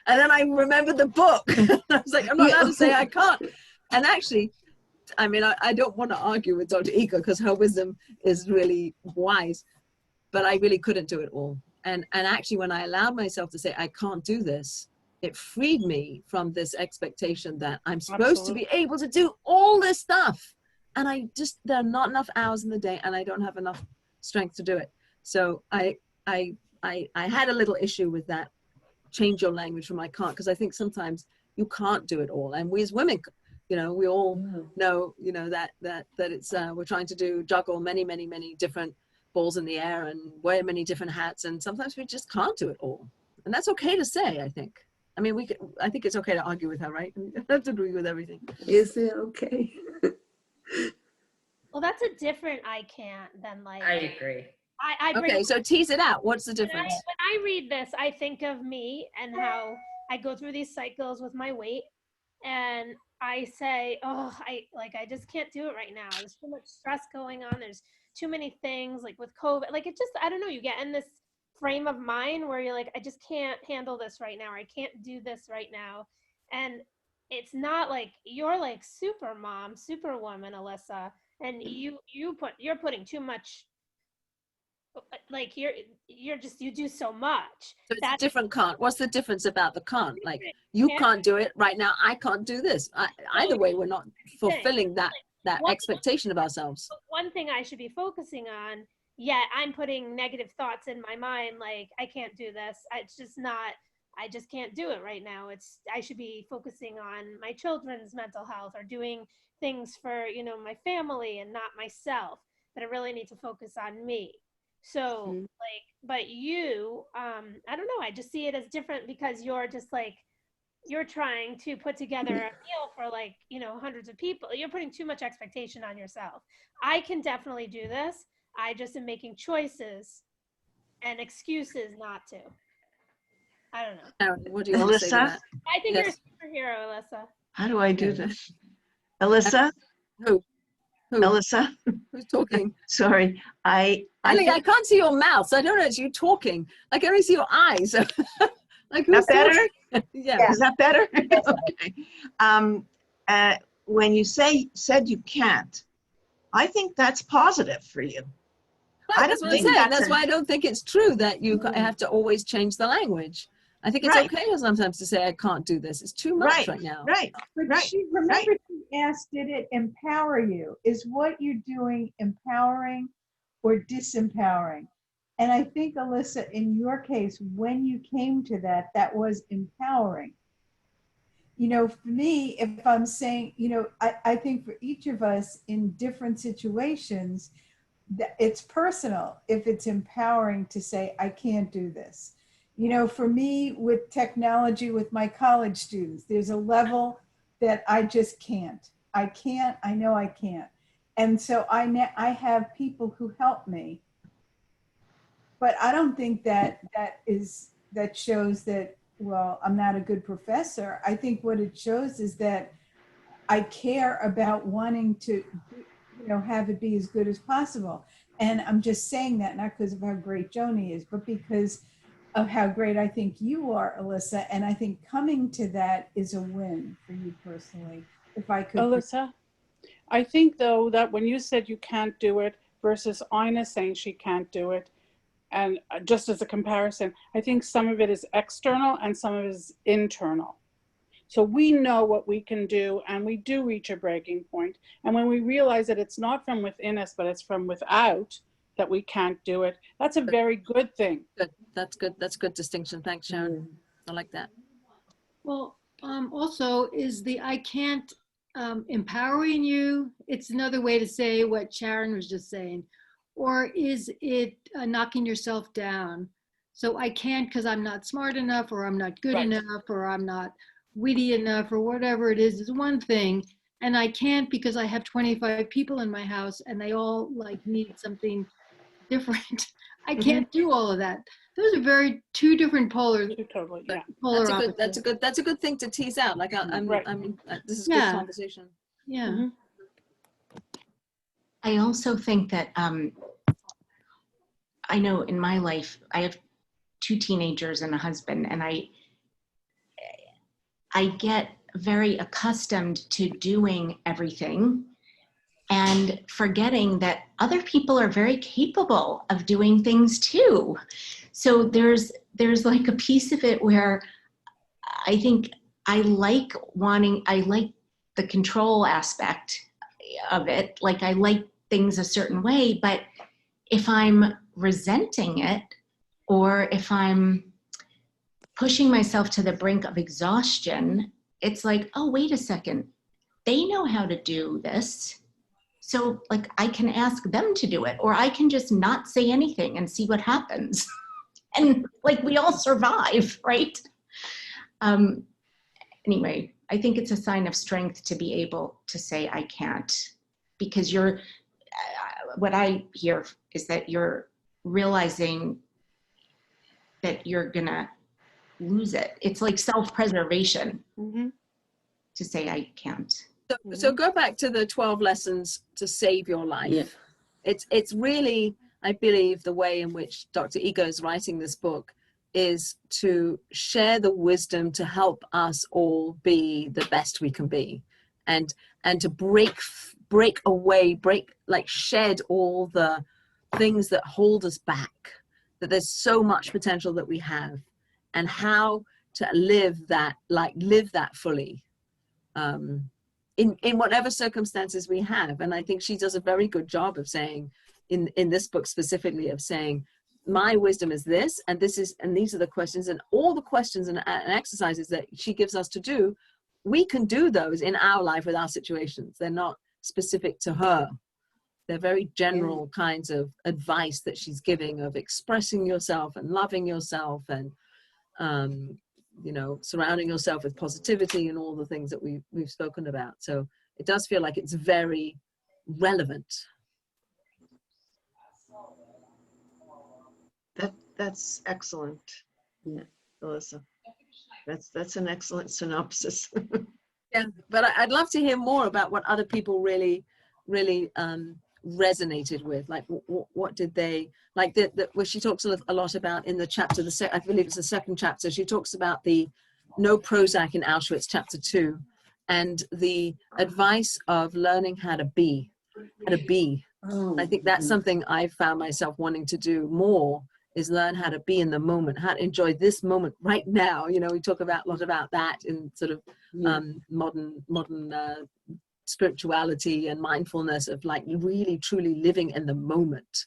And then I remembered the book. I was like, I'm not allowed to say I can't. And actually, I mean, I don't want to argue with Dr. Eger because her wisdom is really wise, but I really couldn't do it all. And actually, when I allowed myself to say, I can't do this, it freed me from this expectation that I'm supposed to be able to do all this stuff. And there are not enough hours in the day, and I don't have enough strength to do it. So I had a little issue with that. Change your language from I can't, because I think sometimes you can't do it all. And we as women, we all know, that it's, we're trying to juggle many, many, many different balls in the air and wear many different hats. And sometimes we just can't do it all. And that's okay to say, I think. I mean, I think it's okay to argue with her, right? You don't have to agree with everything. Is it okay? Well, that's a different I can't than like. I agree. Okay, so tease it out. What's the difference? When I read this, I think of me and how I go through these cycles with my weight, and I say, oh, I just can't do it right now. There's too much stress going on. There's too many things, like with COVID. Like it just, I don't know, you get in this frame of mind where you're like, I just can't handle this right now, or I can't do this right now. And it's not like you're like super mom, superwoman, Alyssa, and you're putting too much. Like you do so much. So it's a different can't. What's the difference about the can't? Like you can't do it right now. I can't do this. Either way, we're not fulfilling that expectation of ourselves. One thing I should be focusing on, yet I'm putting negative thoughts in my mind. Like I can't do this. It's just not. I just can't do it right now. I should be focusing on my children's mental health or doing things for my family and not myself. But I really need to focus on me. So but you, I don't know, I just see it as different because you're just like, you're trying to put together a meal for like, hundreds of people. You're putting too much expectation on yourself. I can definitely do this. I just am making choices and excuses not to. I don't know. Aaron, what do you want to say to that? I think you're a superhero, Alyssa. How do I do this? Alyssa? Who? Alyssa? Who's talking? Sorry. I can't see your mouth, so I don't know it's you talking. I can only see your eyes. Like who's better? Yeah. Is that better? Okay. When you said you can't, I think that's positive for you. Right, that's what I'm saying. That's why I don't think it's true that you have to always change the language. I think it's okay sometimes to say I can't do this. It's too much right now. Right. But she asked, did it empower you? Is what you're doing empowering or disempowering? And I think, Alyssa, in your case, when you came to that was empowering. For me, if I'm saying, I think for each of us in different situations, it's personal if it's empowering to say, I can't do this. For me with technology, with my college students, there's a level that I just can't. I know I can't. And so I have people who help me. But I don't think that shows that, well, I'm not a good professor. I think what it shows is that I care about wanting to, have it be as good as possible. And I'm just saying that not because of how great Joni is, but because of how great I think you are, Alyssa. And I think coming to that is a win for you personally. If I could. Alyssa, I think though that when you said you can't do it versus Ina saying she can't do it, and just as a comparison, I think some of it is external and some of it is internal. So we know what we can do, and we do reach a breaking point. And when we realize that it's not from within us, but it's from without, that we can't do it, that's a very good thing. Good. That's good. That's a good distinction. Thanks, Sharon. I like that. Well, also, is the I can't empowering you? It's another way to say what Sharon was just saying. Or is it knocking yourself down? So I can't because I'm not smart enough, or I'm not good enough, or I'm not witty enough, or whatever it is one thing. And I can't because I have 25 people in my house and they all like need something different. I can't do all of that. Those are two different polar. Totally, yeah. Polar That's a good thing to tease out. Like Right. this is good conversation. Yeah. I also think that I know in my life, I have 2 teenagers and a husband, and I get very accustomed to doing everything and forgetting that other people are very capable of doing things too. So there's like a piece of it where I think I like the control aspect of it. Like I like things a certain way, but if I'm resenting it, or if I'm pushing myself to the brink of exhaustion, it's like, oh, wait a second. They know how to do this. So like I can ask them to do it, or I can just not say anything and see what happens. And like we all survive, right? Anyway, I think it's a sign of strength to be able to say I can't, because what I hear is that you're realizing that you're gonna lose it. It's like self-preservation to say I can't. So go back to the 12 lessons to save your life. Yeah. It's really, I believe, the way in which Dr. Eger is writing this book is to share the wisdom to help us all be the best we can be, and to shed all the things that hold us back, that there's so much potential that we have, and how to live that fully in whatever circumstances we have. And I think she does a very good job of saying in this book specifically, of saying my wisdom is this, and these are the questions, and all the questions and exercises that she gives us to do, we can do those in our life with our situations. They're not specific to her. They're very general kinds of advice that she's giving, of expressing yourself and loving yourself, and surrounding yourself with positivity and all the things that we've spoken about. So it does feel like it's very relevant. That's excellent, Alyssa. That's an excellent synopsis. Yeah, but I'd love to hear more about what other people really resonated with. Like, what did they like? Where she talks a lot about in the chapter, I believe it's the second chapter. She talks about the no Prozac in Auschwitz, chapter 2, and the advice of learning how to be. I think that's something I found myself wanting to do more, is learn how to be in the moment, how to enjoy this moment right now. We talk a lot about that in sort of modern spirituality and mindfulness, of like really truly living in the moment.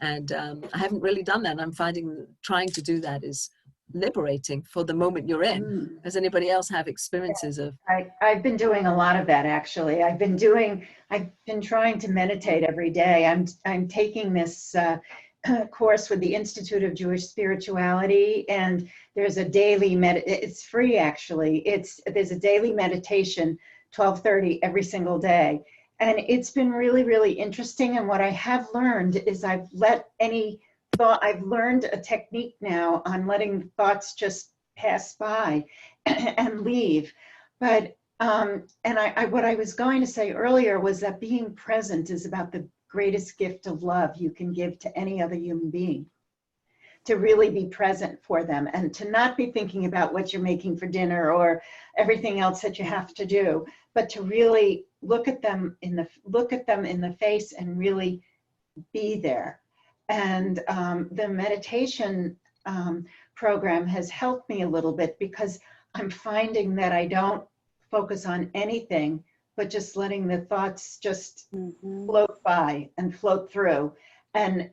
And I haven't really done that. And I'm finding trying to do that is liberating for the moment you're in. Does anybody else have experiences of? I've been doing a lot of that, actually. I've been trying to meditate every day. I'm taking this course with the Institute of Jewish Spirituality, and there's a daily it's free, actually. There's a daily meditation, 12:30 every single day, and it's been really, really interesting. And what I have learned is I've learned a technique now on letting thoughts just pass by and leave. But what I was going to say earlier was that being present is about the greatest gift of love you can give to any other human being. To really be present for them, and to not be thinking about what you're making for dinner or everything else that you have to do, but to really look at them in the face and really be there. And the meditation program has helped me a little bit, because I'm finding that I don't focus on anything, but just letting the thoughts just float by and float through, and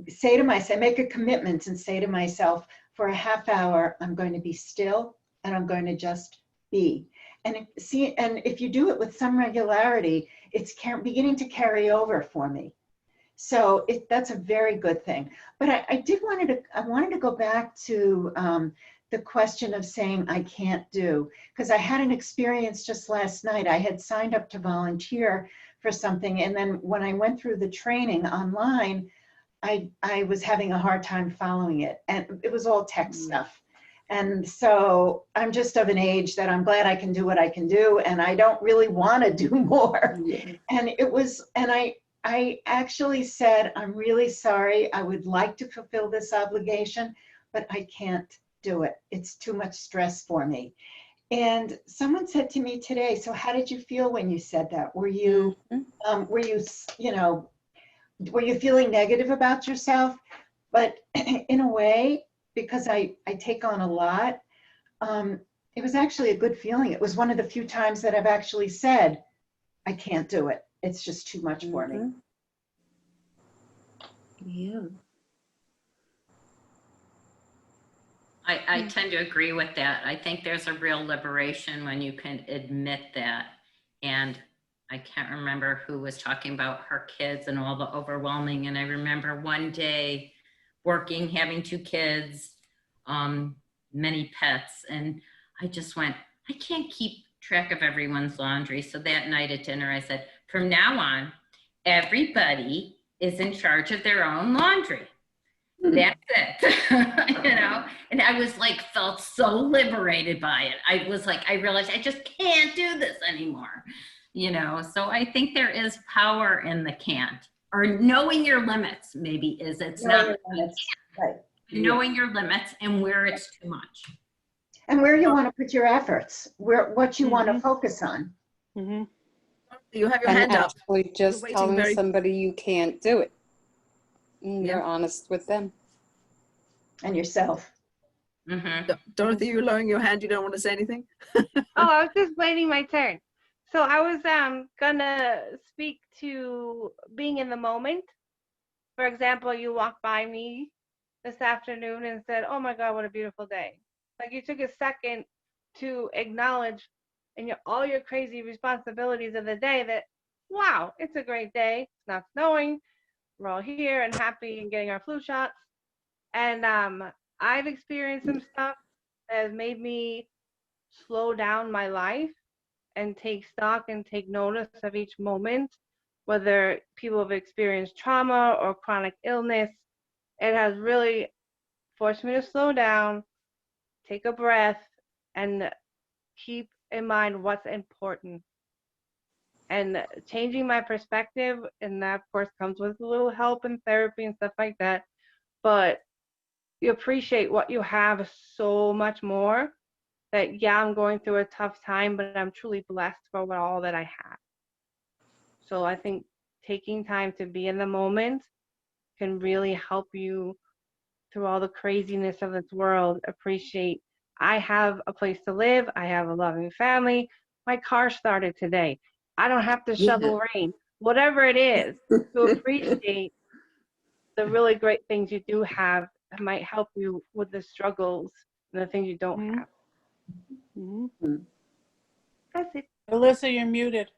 say to myself, make a commitment and say to myself, for a half hour, I'm going to be still and I'm going to just be. And if you do it with some regularity, it's beginning to carry over for me. So that's a very good thing. But I wanted to go back to the question of saying I can't do, because I had an experience just last night. I had signed up to volunteer for something. And then when I went through the training online, I was having a hard time following it. And it was all tech stuff. And so I'm just of an age that I'm glad I can do what I can do. And I don't really want to do more. And it was, and I actually said, I'm really sorry. I would like to fulfill this obligation, but I can't do it. It's too much stress for me. And someone said to me today, so how did you feel when you said that? Were you, you know, were you feeling negative about yourself? But in a way, because I take on a lot, it was actually a good feeling. It was one of the few times that I've actually said, I can't do it. It's just too much for me. Yeah. I tend to agree with that. I think there's a real liberation when you can admit that. And I can't remember who was talking about her kids and all the overwhelming. And I remember one day working, having 2 kids, many pets. And I just went, I can't keep track of everyone's laundry. So that night at dinner, I said, from now on, everybody is in charge of their own laundry. That's it. You know, and I was like, felt so liberated by it. I was like, I realized I just can't do this anymore, you know. So I think there is power in the can't, or knowing your limits. Maybe is it's Knowing not your limits, right. knowing your limits and where it's too much, and where you want to put your efforts, where what you want to focus on. You have your And hand up. actually just waiting telling very- somebody you can't do it. You're honest with them. And yourself. Dorothy, you're lowering your hand. You don't want to say anything? Oh, I was just waiting my turn. So I was gonna speak to being in the moment. For example, you walked by me this afternoon and said, "Oh my God, what a beautiful day!" Like you took a second to acknowledge in all your crazy responsibilities of the day that, wow, it's a great day. It's not snowing. We're all here and happy and getting our flu shots. And I've experienced some stuff that has made me slow down my life and take stock and take notice of each moment, whether people have experienced trauma or chronic illness. It has really forced me to slow down, take a breath, and keep in mind what's important. And changing my perspective, and that of course comes with a little help and therapy and stuff like that, but you appreciate what you have so much more. That yeah, I'm going through a tough time, but I'm truly blessed for all that I have. So I think taking time to be in the moment can really help you through all the craziness of this world. Appreciate, I have a place to live. I have a loving family. My car started today. I don't have to shovel rain. Whatever it is, to appreciate the really great things you do have that might help you with the struggles and the things you don't have. That's it. Alyssa, you're muted.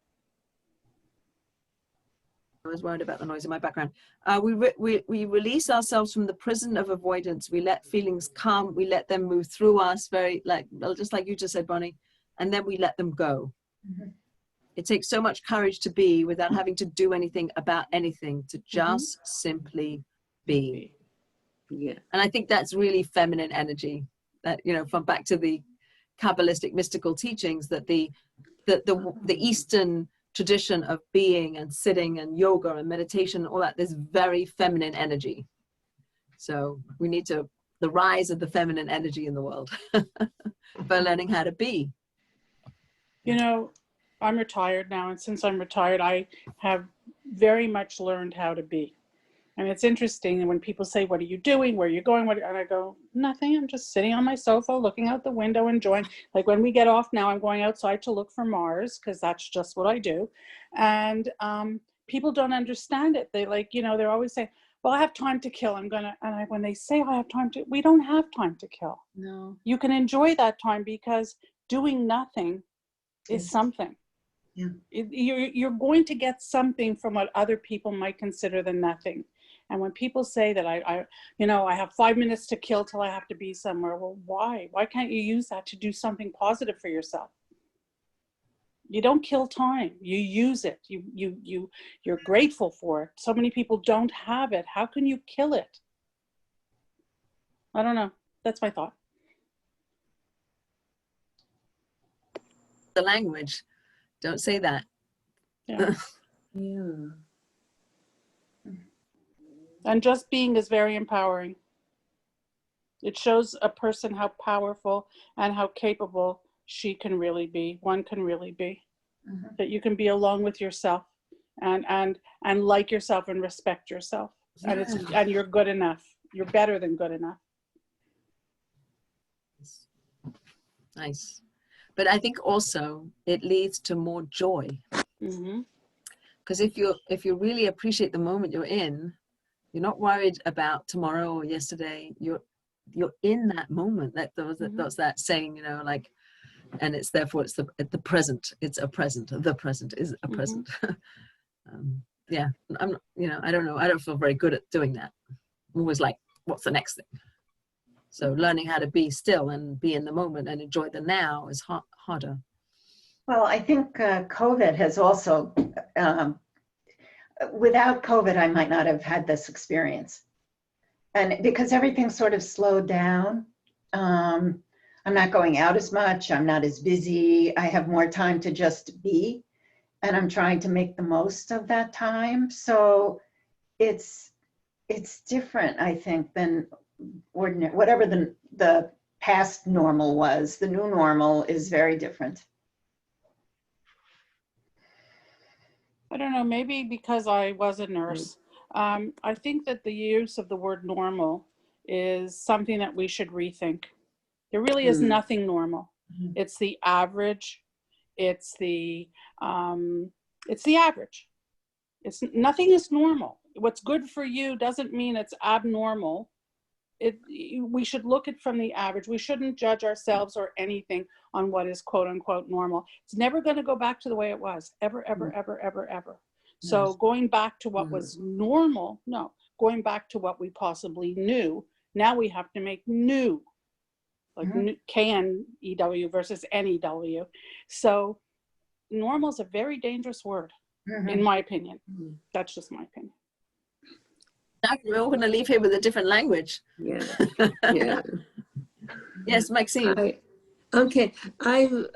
I was worried about the noise in my background. We release ourselves from the prison of avoidance. We let feelings come. We let them move through us, just like you just said, Bonnie, and then we let them go. It takes so much courage to be without having to do anything about anything, to just simply be. Yeah. And I think that's really feminine energy. That, you know, from back to the Kabbalistic mystical teachings, that the Eastern tradition of being and sitting and yoga and meditation, all that, there's very feminine energy. So we need the rise of the feminine energy in the world by learning how to be. You know, I'm retired now, and since I'm retired, I have very much learned how to be. And it's interesting when people say, what are you doing? Where are you going? And I go, nothing. I'm just sitting on my sofa, looking out the window, enjoying. Like when we get off now, I'm going outside to look for Mars, because that's just what I do. And people don't understand it. They they're always saying, well, I have time to kill. When they say I have time to, we don't have time to kill. No. You can enjoy that time, because doing nothing is something. Yeah. You're going to get something from what other people might consider the nothing. And when people say that I have 5 minutes to kill till I have to be somewhere, well, why? Why can't you use that to do something positive for yourself? You don't kill time. You use it. You're grateful for it. So many people don't have it. How can you kill it? I don't know. That's my thought. The language. Don't say that. Yeah. Yeah. And just being is very empowering. It shows a person how powerful and how capable she can really be, one can really be. Mhm. That you can be alone with yourself and like yourself and respect yourself. And you're good enough. You're better than good enough. Nice. But I think also it leads to more joy. Because if you really appreciate the moment you're in, you're not worried about tomorrow or yesterday. You're in that moment. That's that saying, you know, like, and it's therefore it's the present. It's a present. The present is a present. Yeah, I don't know. I don't feel very good at doing that. I'm always like, what's the next thing? So learning how to be still and be in the moment and enjoy the now is harder. Well, I think COVID has also, without COVID, I might not have had this experience. And because everything sort of slowed down, I'm not going out as much, I'm not as busy, I have more time to just be, and I'm trying to make the most of that time. So it's different, I think, than ordinary, whatever the past normal was. The new normal is very different. I don't know, maybe because I was a nurse. I think that the use of the word normal is something that we should rethink. There really is nothing normal. It's the average. It's the average. Nothing is normal. What's good for you doesn't mean it's abnormal. We should look at from the average. We shouldn't judge ourselves or anything on what is quote unquote normal. It's never going to go back to the way it was, ever, ever, ever, ever, ever. So going back to what was normal, no, going back to what we possibly knew. Now we have to make new, like K-N-E-W versus N-E-W. So normal is a very dangerous word, in my opinion. That's just my opinion. We're all going to leave here with a different language. Yeah. Yeah. Yes, Maxine. Okay, I've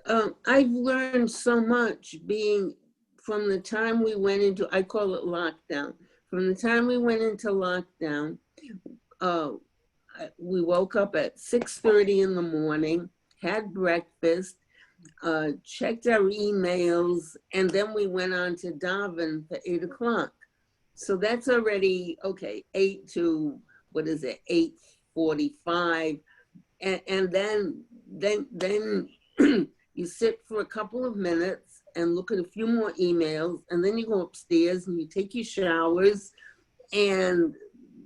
learned so much being from the time we went into, I call it lockdown. From the time we went into lockdown, we woke up at 6:30 in the morning, had breakfast, checked our emails, and then we went on to daven for 8 o'clock. So that's already, okay, 8 to, 8:45. And then you sit for a couple of minutes and look at a few more emails, and then you go upstairs and you take your showers, and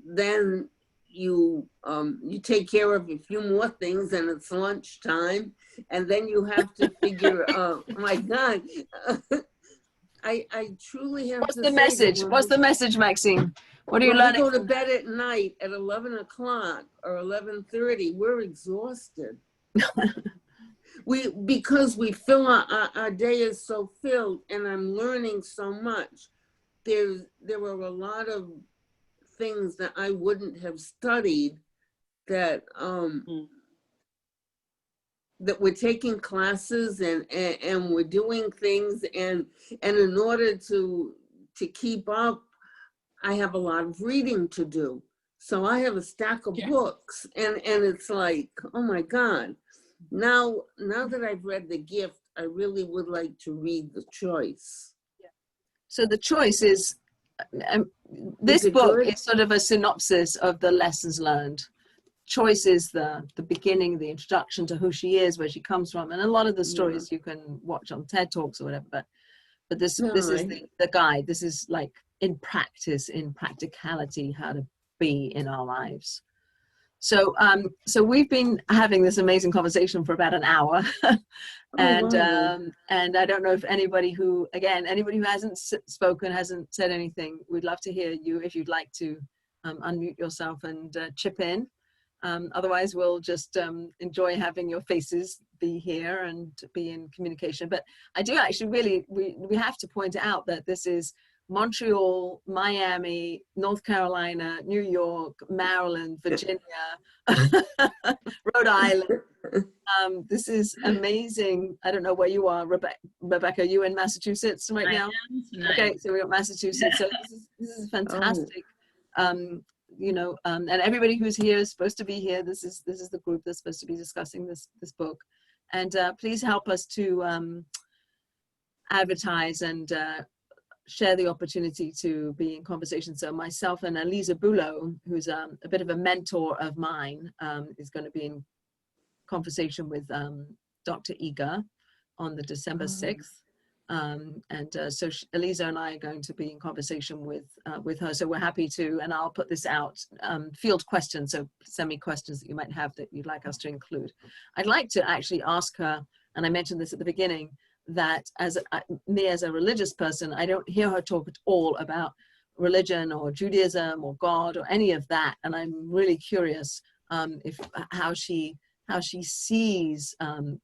then you take care of a few more things, and it's lunchtime, and then you have to figure, oh my God, I truly have What's to the message? What's the message, Maxine? What are you learning? We go to bed at night at 11 o'clock or 11:30. We're exhausted. Because we fill our day is so filled, and I'm learning so much. There were a lot of things that I wouldn't have studied that that we're taking classes and we're doing things, and in order to keep up, I have a lot of reading to do. So I have a stack of books, and it's like, oh my God. Now that I've read The Gift, I really would like to read The Choice. So The Choice is, this book is sort of a synopsis of the lessons learned. Choice is the beginning, the introduction to who she is, where she comes from, and a lot of the stories you can watch on TED Talks or whatever. But this is the guide. This is like in practice, in practicality, how to be in our lives. So we've been having this amazing conversation for about an hour, and I don't know if anybody who hasn't spoken, hasn't said anything, we'd love to hear you if you'd like to unmute yourself and chip in. Otherwise, we'll just enjoy having your faces be here and be in communication. But I do actually really, we have to point out that this is Montreal, Miami, North Carolina, New York, Maryland, Virginia, Rhode Island. This is amazing. I don't know where you are, Rebecca. Are you in Massachusetts right now? Okay, so we got Massachusetts. So this is fantastic. You know, and everybody who's here is supposed to be here. This is the group that's supposed to be discussing this book. And please help us to advertise and share the opportunity to be in conversation. So myself and Elisa Bulow, who's a bit of a mentor of mine, is going to be in conversation with Dr. Eger on the December 6th. So Elisa and I are going to be in conversation with her. So we're happy to, and I'll put this out, field questions. So send me questions that you might have that you'd like us to include. I'd like to actually ask her, and I mentioned this at the beginning, that as a religious person, I don't hear her talk at all about religion or Judaism or God or any of that. And I'm really curious how she sees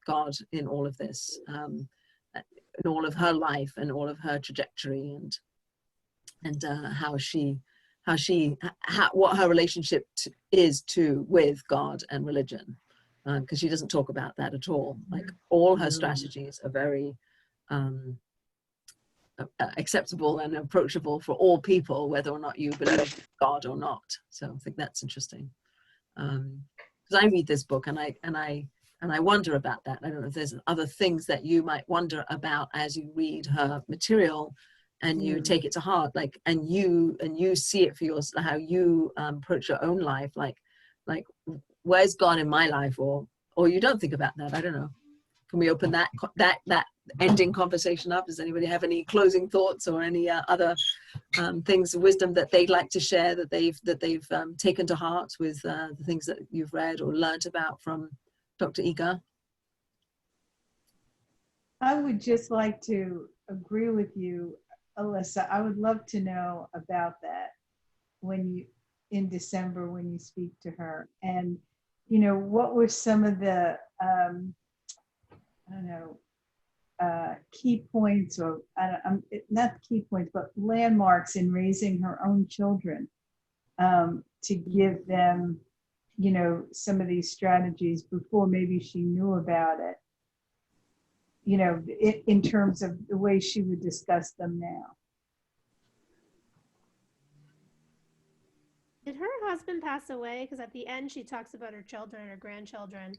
God in all of this, in all of her life and all of her trajectory, and what her relationship is with God and religion. Because she doesn't talk about that at all. Like all her strategies are very acceptable and approachable for all people, whether or not you believe in God or not. So I think that's interesting. Because I read this book and I wonder about that. I don't know if there's other things that you might wonder about as you read her material and you take it to heart, like, and you see it for yourself, how you approach your own life, like where's God in my life, or you don't think about that. I don't know. Can we open that ending conversation up? Does anybody have any closing thoughts or any other things of wisdom that they'd like to share that they've taken to heart with the things that you've read or learned about from Dr. Eger? I would just like to agree with you, Alyssa. I would love to know about that in December when you speak to her. And, you know, what were some of the, key points, or not key points, but landmarks in raising her own children, to give them, you know, some of these strategies before maybe she knew about it, you know, in terms of the way she would discuss them now. Did her husband pass away? Because at the end she talks about her children or grandchildren,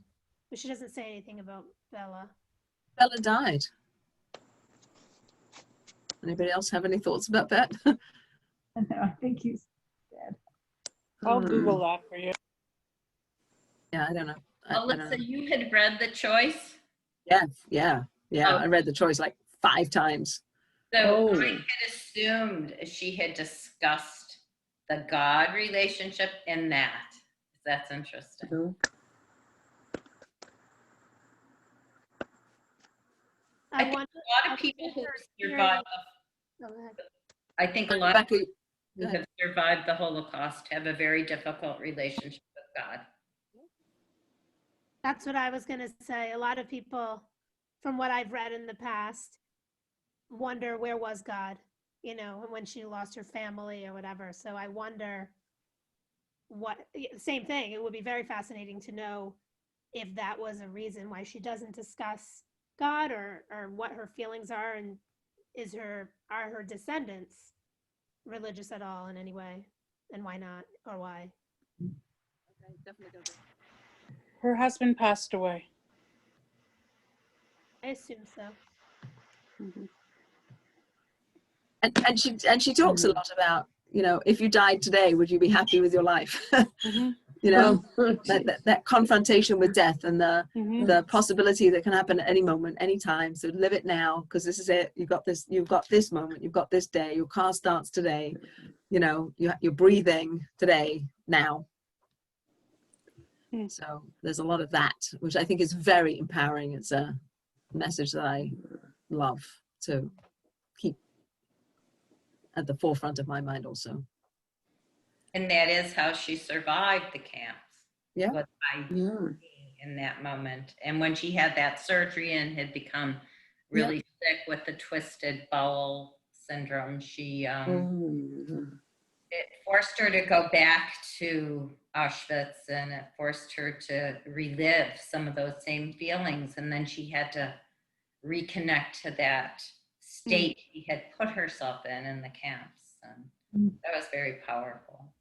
but she doesn't say anything about Bella. Bella died. Anybody else have any thoughts about that? No, I think he's dead. I'll Google that for you. Yeah, I don't know. Alyssa, you had read The Choice? Yeah. Oh. I read The Choice like 5 times. So I had assumed she had discussed the God relationship in that. That's interesting. I think a lot of people who survived. I think a lot of people who have survived the Holocaust have a very difficult relationship with God. That's what I was going to say. A lot of people, from what I've read in the past, wonder where was God, you know, when she lost her family or whatever. So I wonder same thing. It would be very fascinating to know if that was a reason why she doesn't discuss God, or what her feelings are, and are her descendants religious at all in any way, and why not, or why? Okay, definitely. Her husband passed away. I assume so. And she talks a lot about, you know, if you died today, would you be happy with your life? You know, that confrontation with death and the possibility that can happen at any moment, any time. So live it now, because this is it. You've got this moment, you've got this day. Your car starts today. You know, you're breathing today, now. So there's a lot of that, which I think is very empowering. It's a message that I love to keep at the forefront of my mind also. And that is how she survived the camps. Yeah. what I Yeah. in that moment. And when she had that surgery and had become really sick with the twisted bowel syndrome, she Oh. it forced her to go back to Auschwitz, and it forced her to relive some of those same feelings. And then she had to reconnect to that state she had put herself in the camps. And that was very powerful.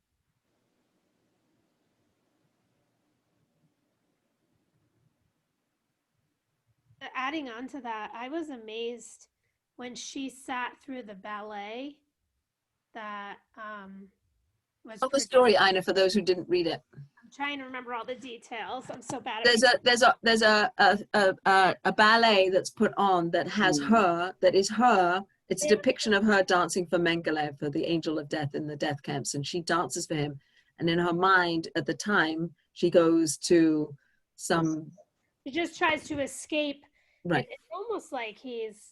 Adding on to that, I was amazed when she sat through the ballet that was Tell the story, Ina, for those who didn't read it. I'm trying to remember all the details. I'm so bad There's at a ballet that's put on that has her, that is her. It's a depiction of her dancing for Mengele, for the angel of death in the death camps, and she dances for him. And in her mind at the time, she goes to some. She just tries to escape. Right. It's almost like he's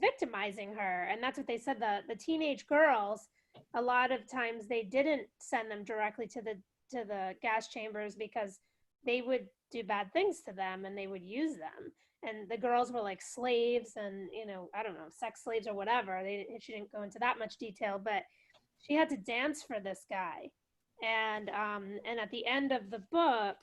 victimizing her, and that's what they said. The teenage girls, a lot of times they didn't send them directly to the gas chambers because they would do bad things to them and they would use them. And the girls were like slaves and, I don't know, sex slaves or whatever. She didn't go into that much detail, but she had to dance for this guy. And at the end of the book,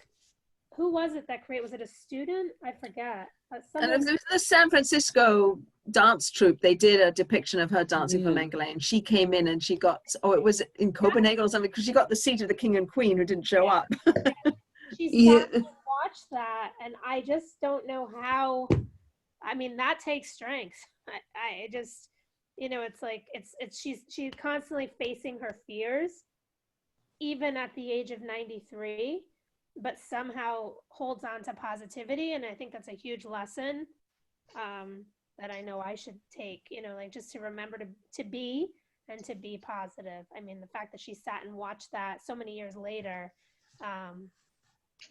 who was it that created? Was it a student? I forget. And it was the San Francisco dance troupe. They did a depiction of her dancing for Mengele, and she came in and she got, it was in Copenhagen or something, because she got the seat of the king and queen who didn't show up. She sat and watched that, and I just don't know how. I mean, that takes strength. I just, it's like she's constantly facing her fears, even at the age of 93. But somehow holds on to positivity. And I think that's a huge lesson that I know I should take, like just to remember to be and to be positive. I mean, the fact that she sat and watched that so many years later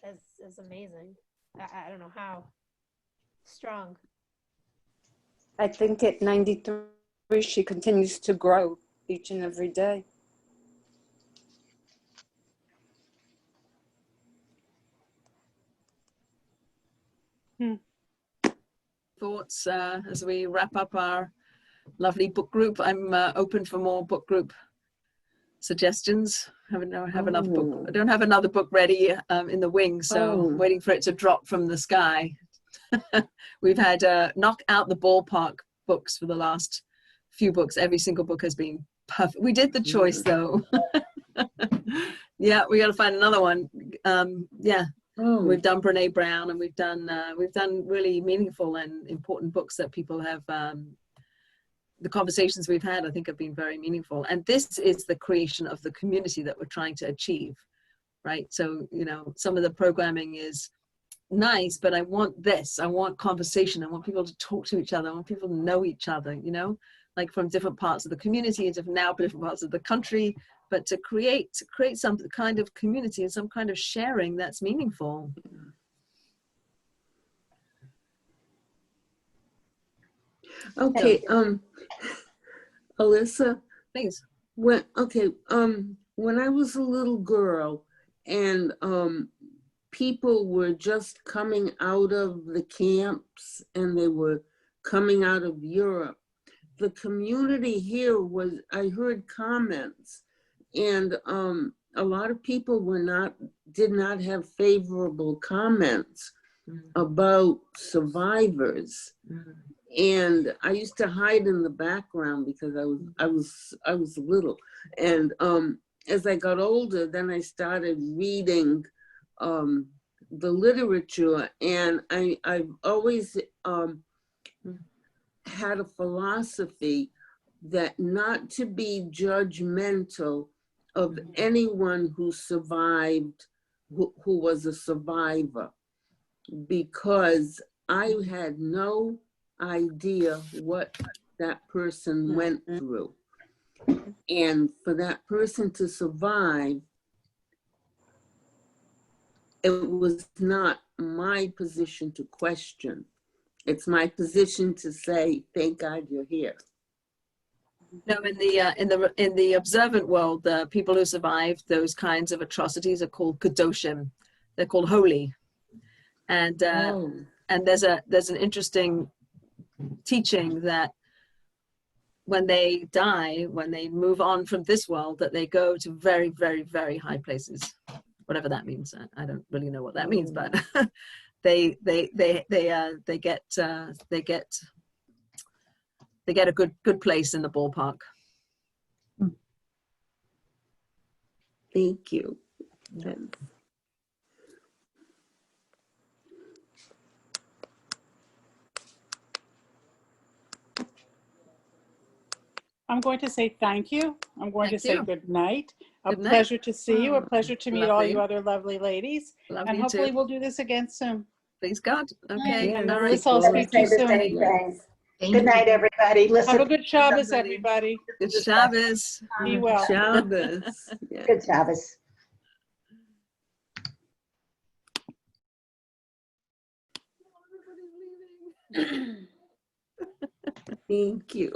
is amazing. I don't know how strong. I think at 93, she continues to grow each and every day. Thoughts as we wrap up our lovely book group? I'm open for more book group suggestions. I don't have another book. I don't have another book ready in the wings, so I'm waiting for it to drop from the sky. We've had knock out the ballpark books for the last few books. Every single book has been perfect. We did the choice though. Yeah, we got to find another one. We've done Brene Brown, and we've done really meaningful and important books that people have. The conversations we've had, I think, have been very meaningful. And this is the creation of the community that we're trying to achieve, right? So, some of the programming is nice, but I want this. I want conversation. I want people to talk to each other. I want people to know each other, like from different parts of the community and different parts of the country. But to create some kind of community and some kind of sharing that's meaningful. Okay, Alyssa, please. When I was a little girl and people were just coming out of the camps and they were coming out of Europe, the community here I heard comments, and a lot of people did not have favorable comments about survivors. And I used to hide in the background because I was little. And as I got older, then I started reading the literature, and I've always had a philosophy that not to be judgmental of anyone who survived, who was a survivor, because I had no idea what that person went through. And for that person to survive, it was not my position to question. It's my position to say, thank God you're here. No, in the observant world, the people who survived those kinds of atrocities are called kadoshim. they're called holy. And and there's an interesting teaching that when they die, when they move on from this world, that they go to very, very, very high places, whatever that means. I don't really know what that means, but they get a good place in the ballpark. Thank you. I'm going to say thank you. I'm going Thank to say you. good night. A Good night. pleasure to see you. A pleasure to meet all Lovely. you other lovely ladies. Love And you hopefully too. we'll do this again soon. Please God. Okay. And All right. Alyssa, I'll Let me speak to you say the soon. same thing. Thank Good night, you. everybody. Listen. Have a good Shabbos, somebody. everybody. Good Shabbos. Be well. Shabbos. Yeah. Good Shabbos. Thank you.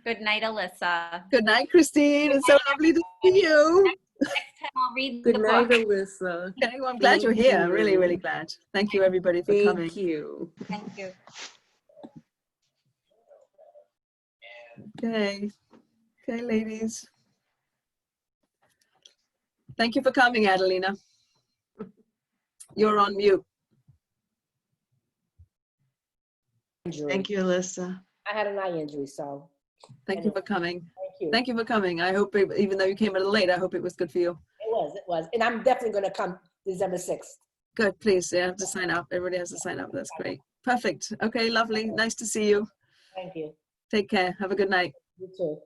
Good night, Alyssa. Good night, Christine. It's so lovely to see you. Next time I'll read Good the night, book. Alyssa. Okay, well, I'm glad you're Thank here. Really, you. really glad. Thank you, everybody, for coming. Thank you. Thank you. Okay. Okay, ladies. Thank you for coming, Adelina. You're on mute. Thank you, Alyssa. I had an eye injury, so. Thank you for coming. Thank you. Thank you for coming. I hope, even though you came a little late, I hope it was good for you. It was. And I'm definitely going to come December 6th. Good, please. You have to sign up. Everybody has to sign up. That's great. Perfect. Okay, lovely. Nice to see you. Thank you. Take care. Have a good night. You too.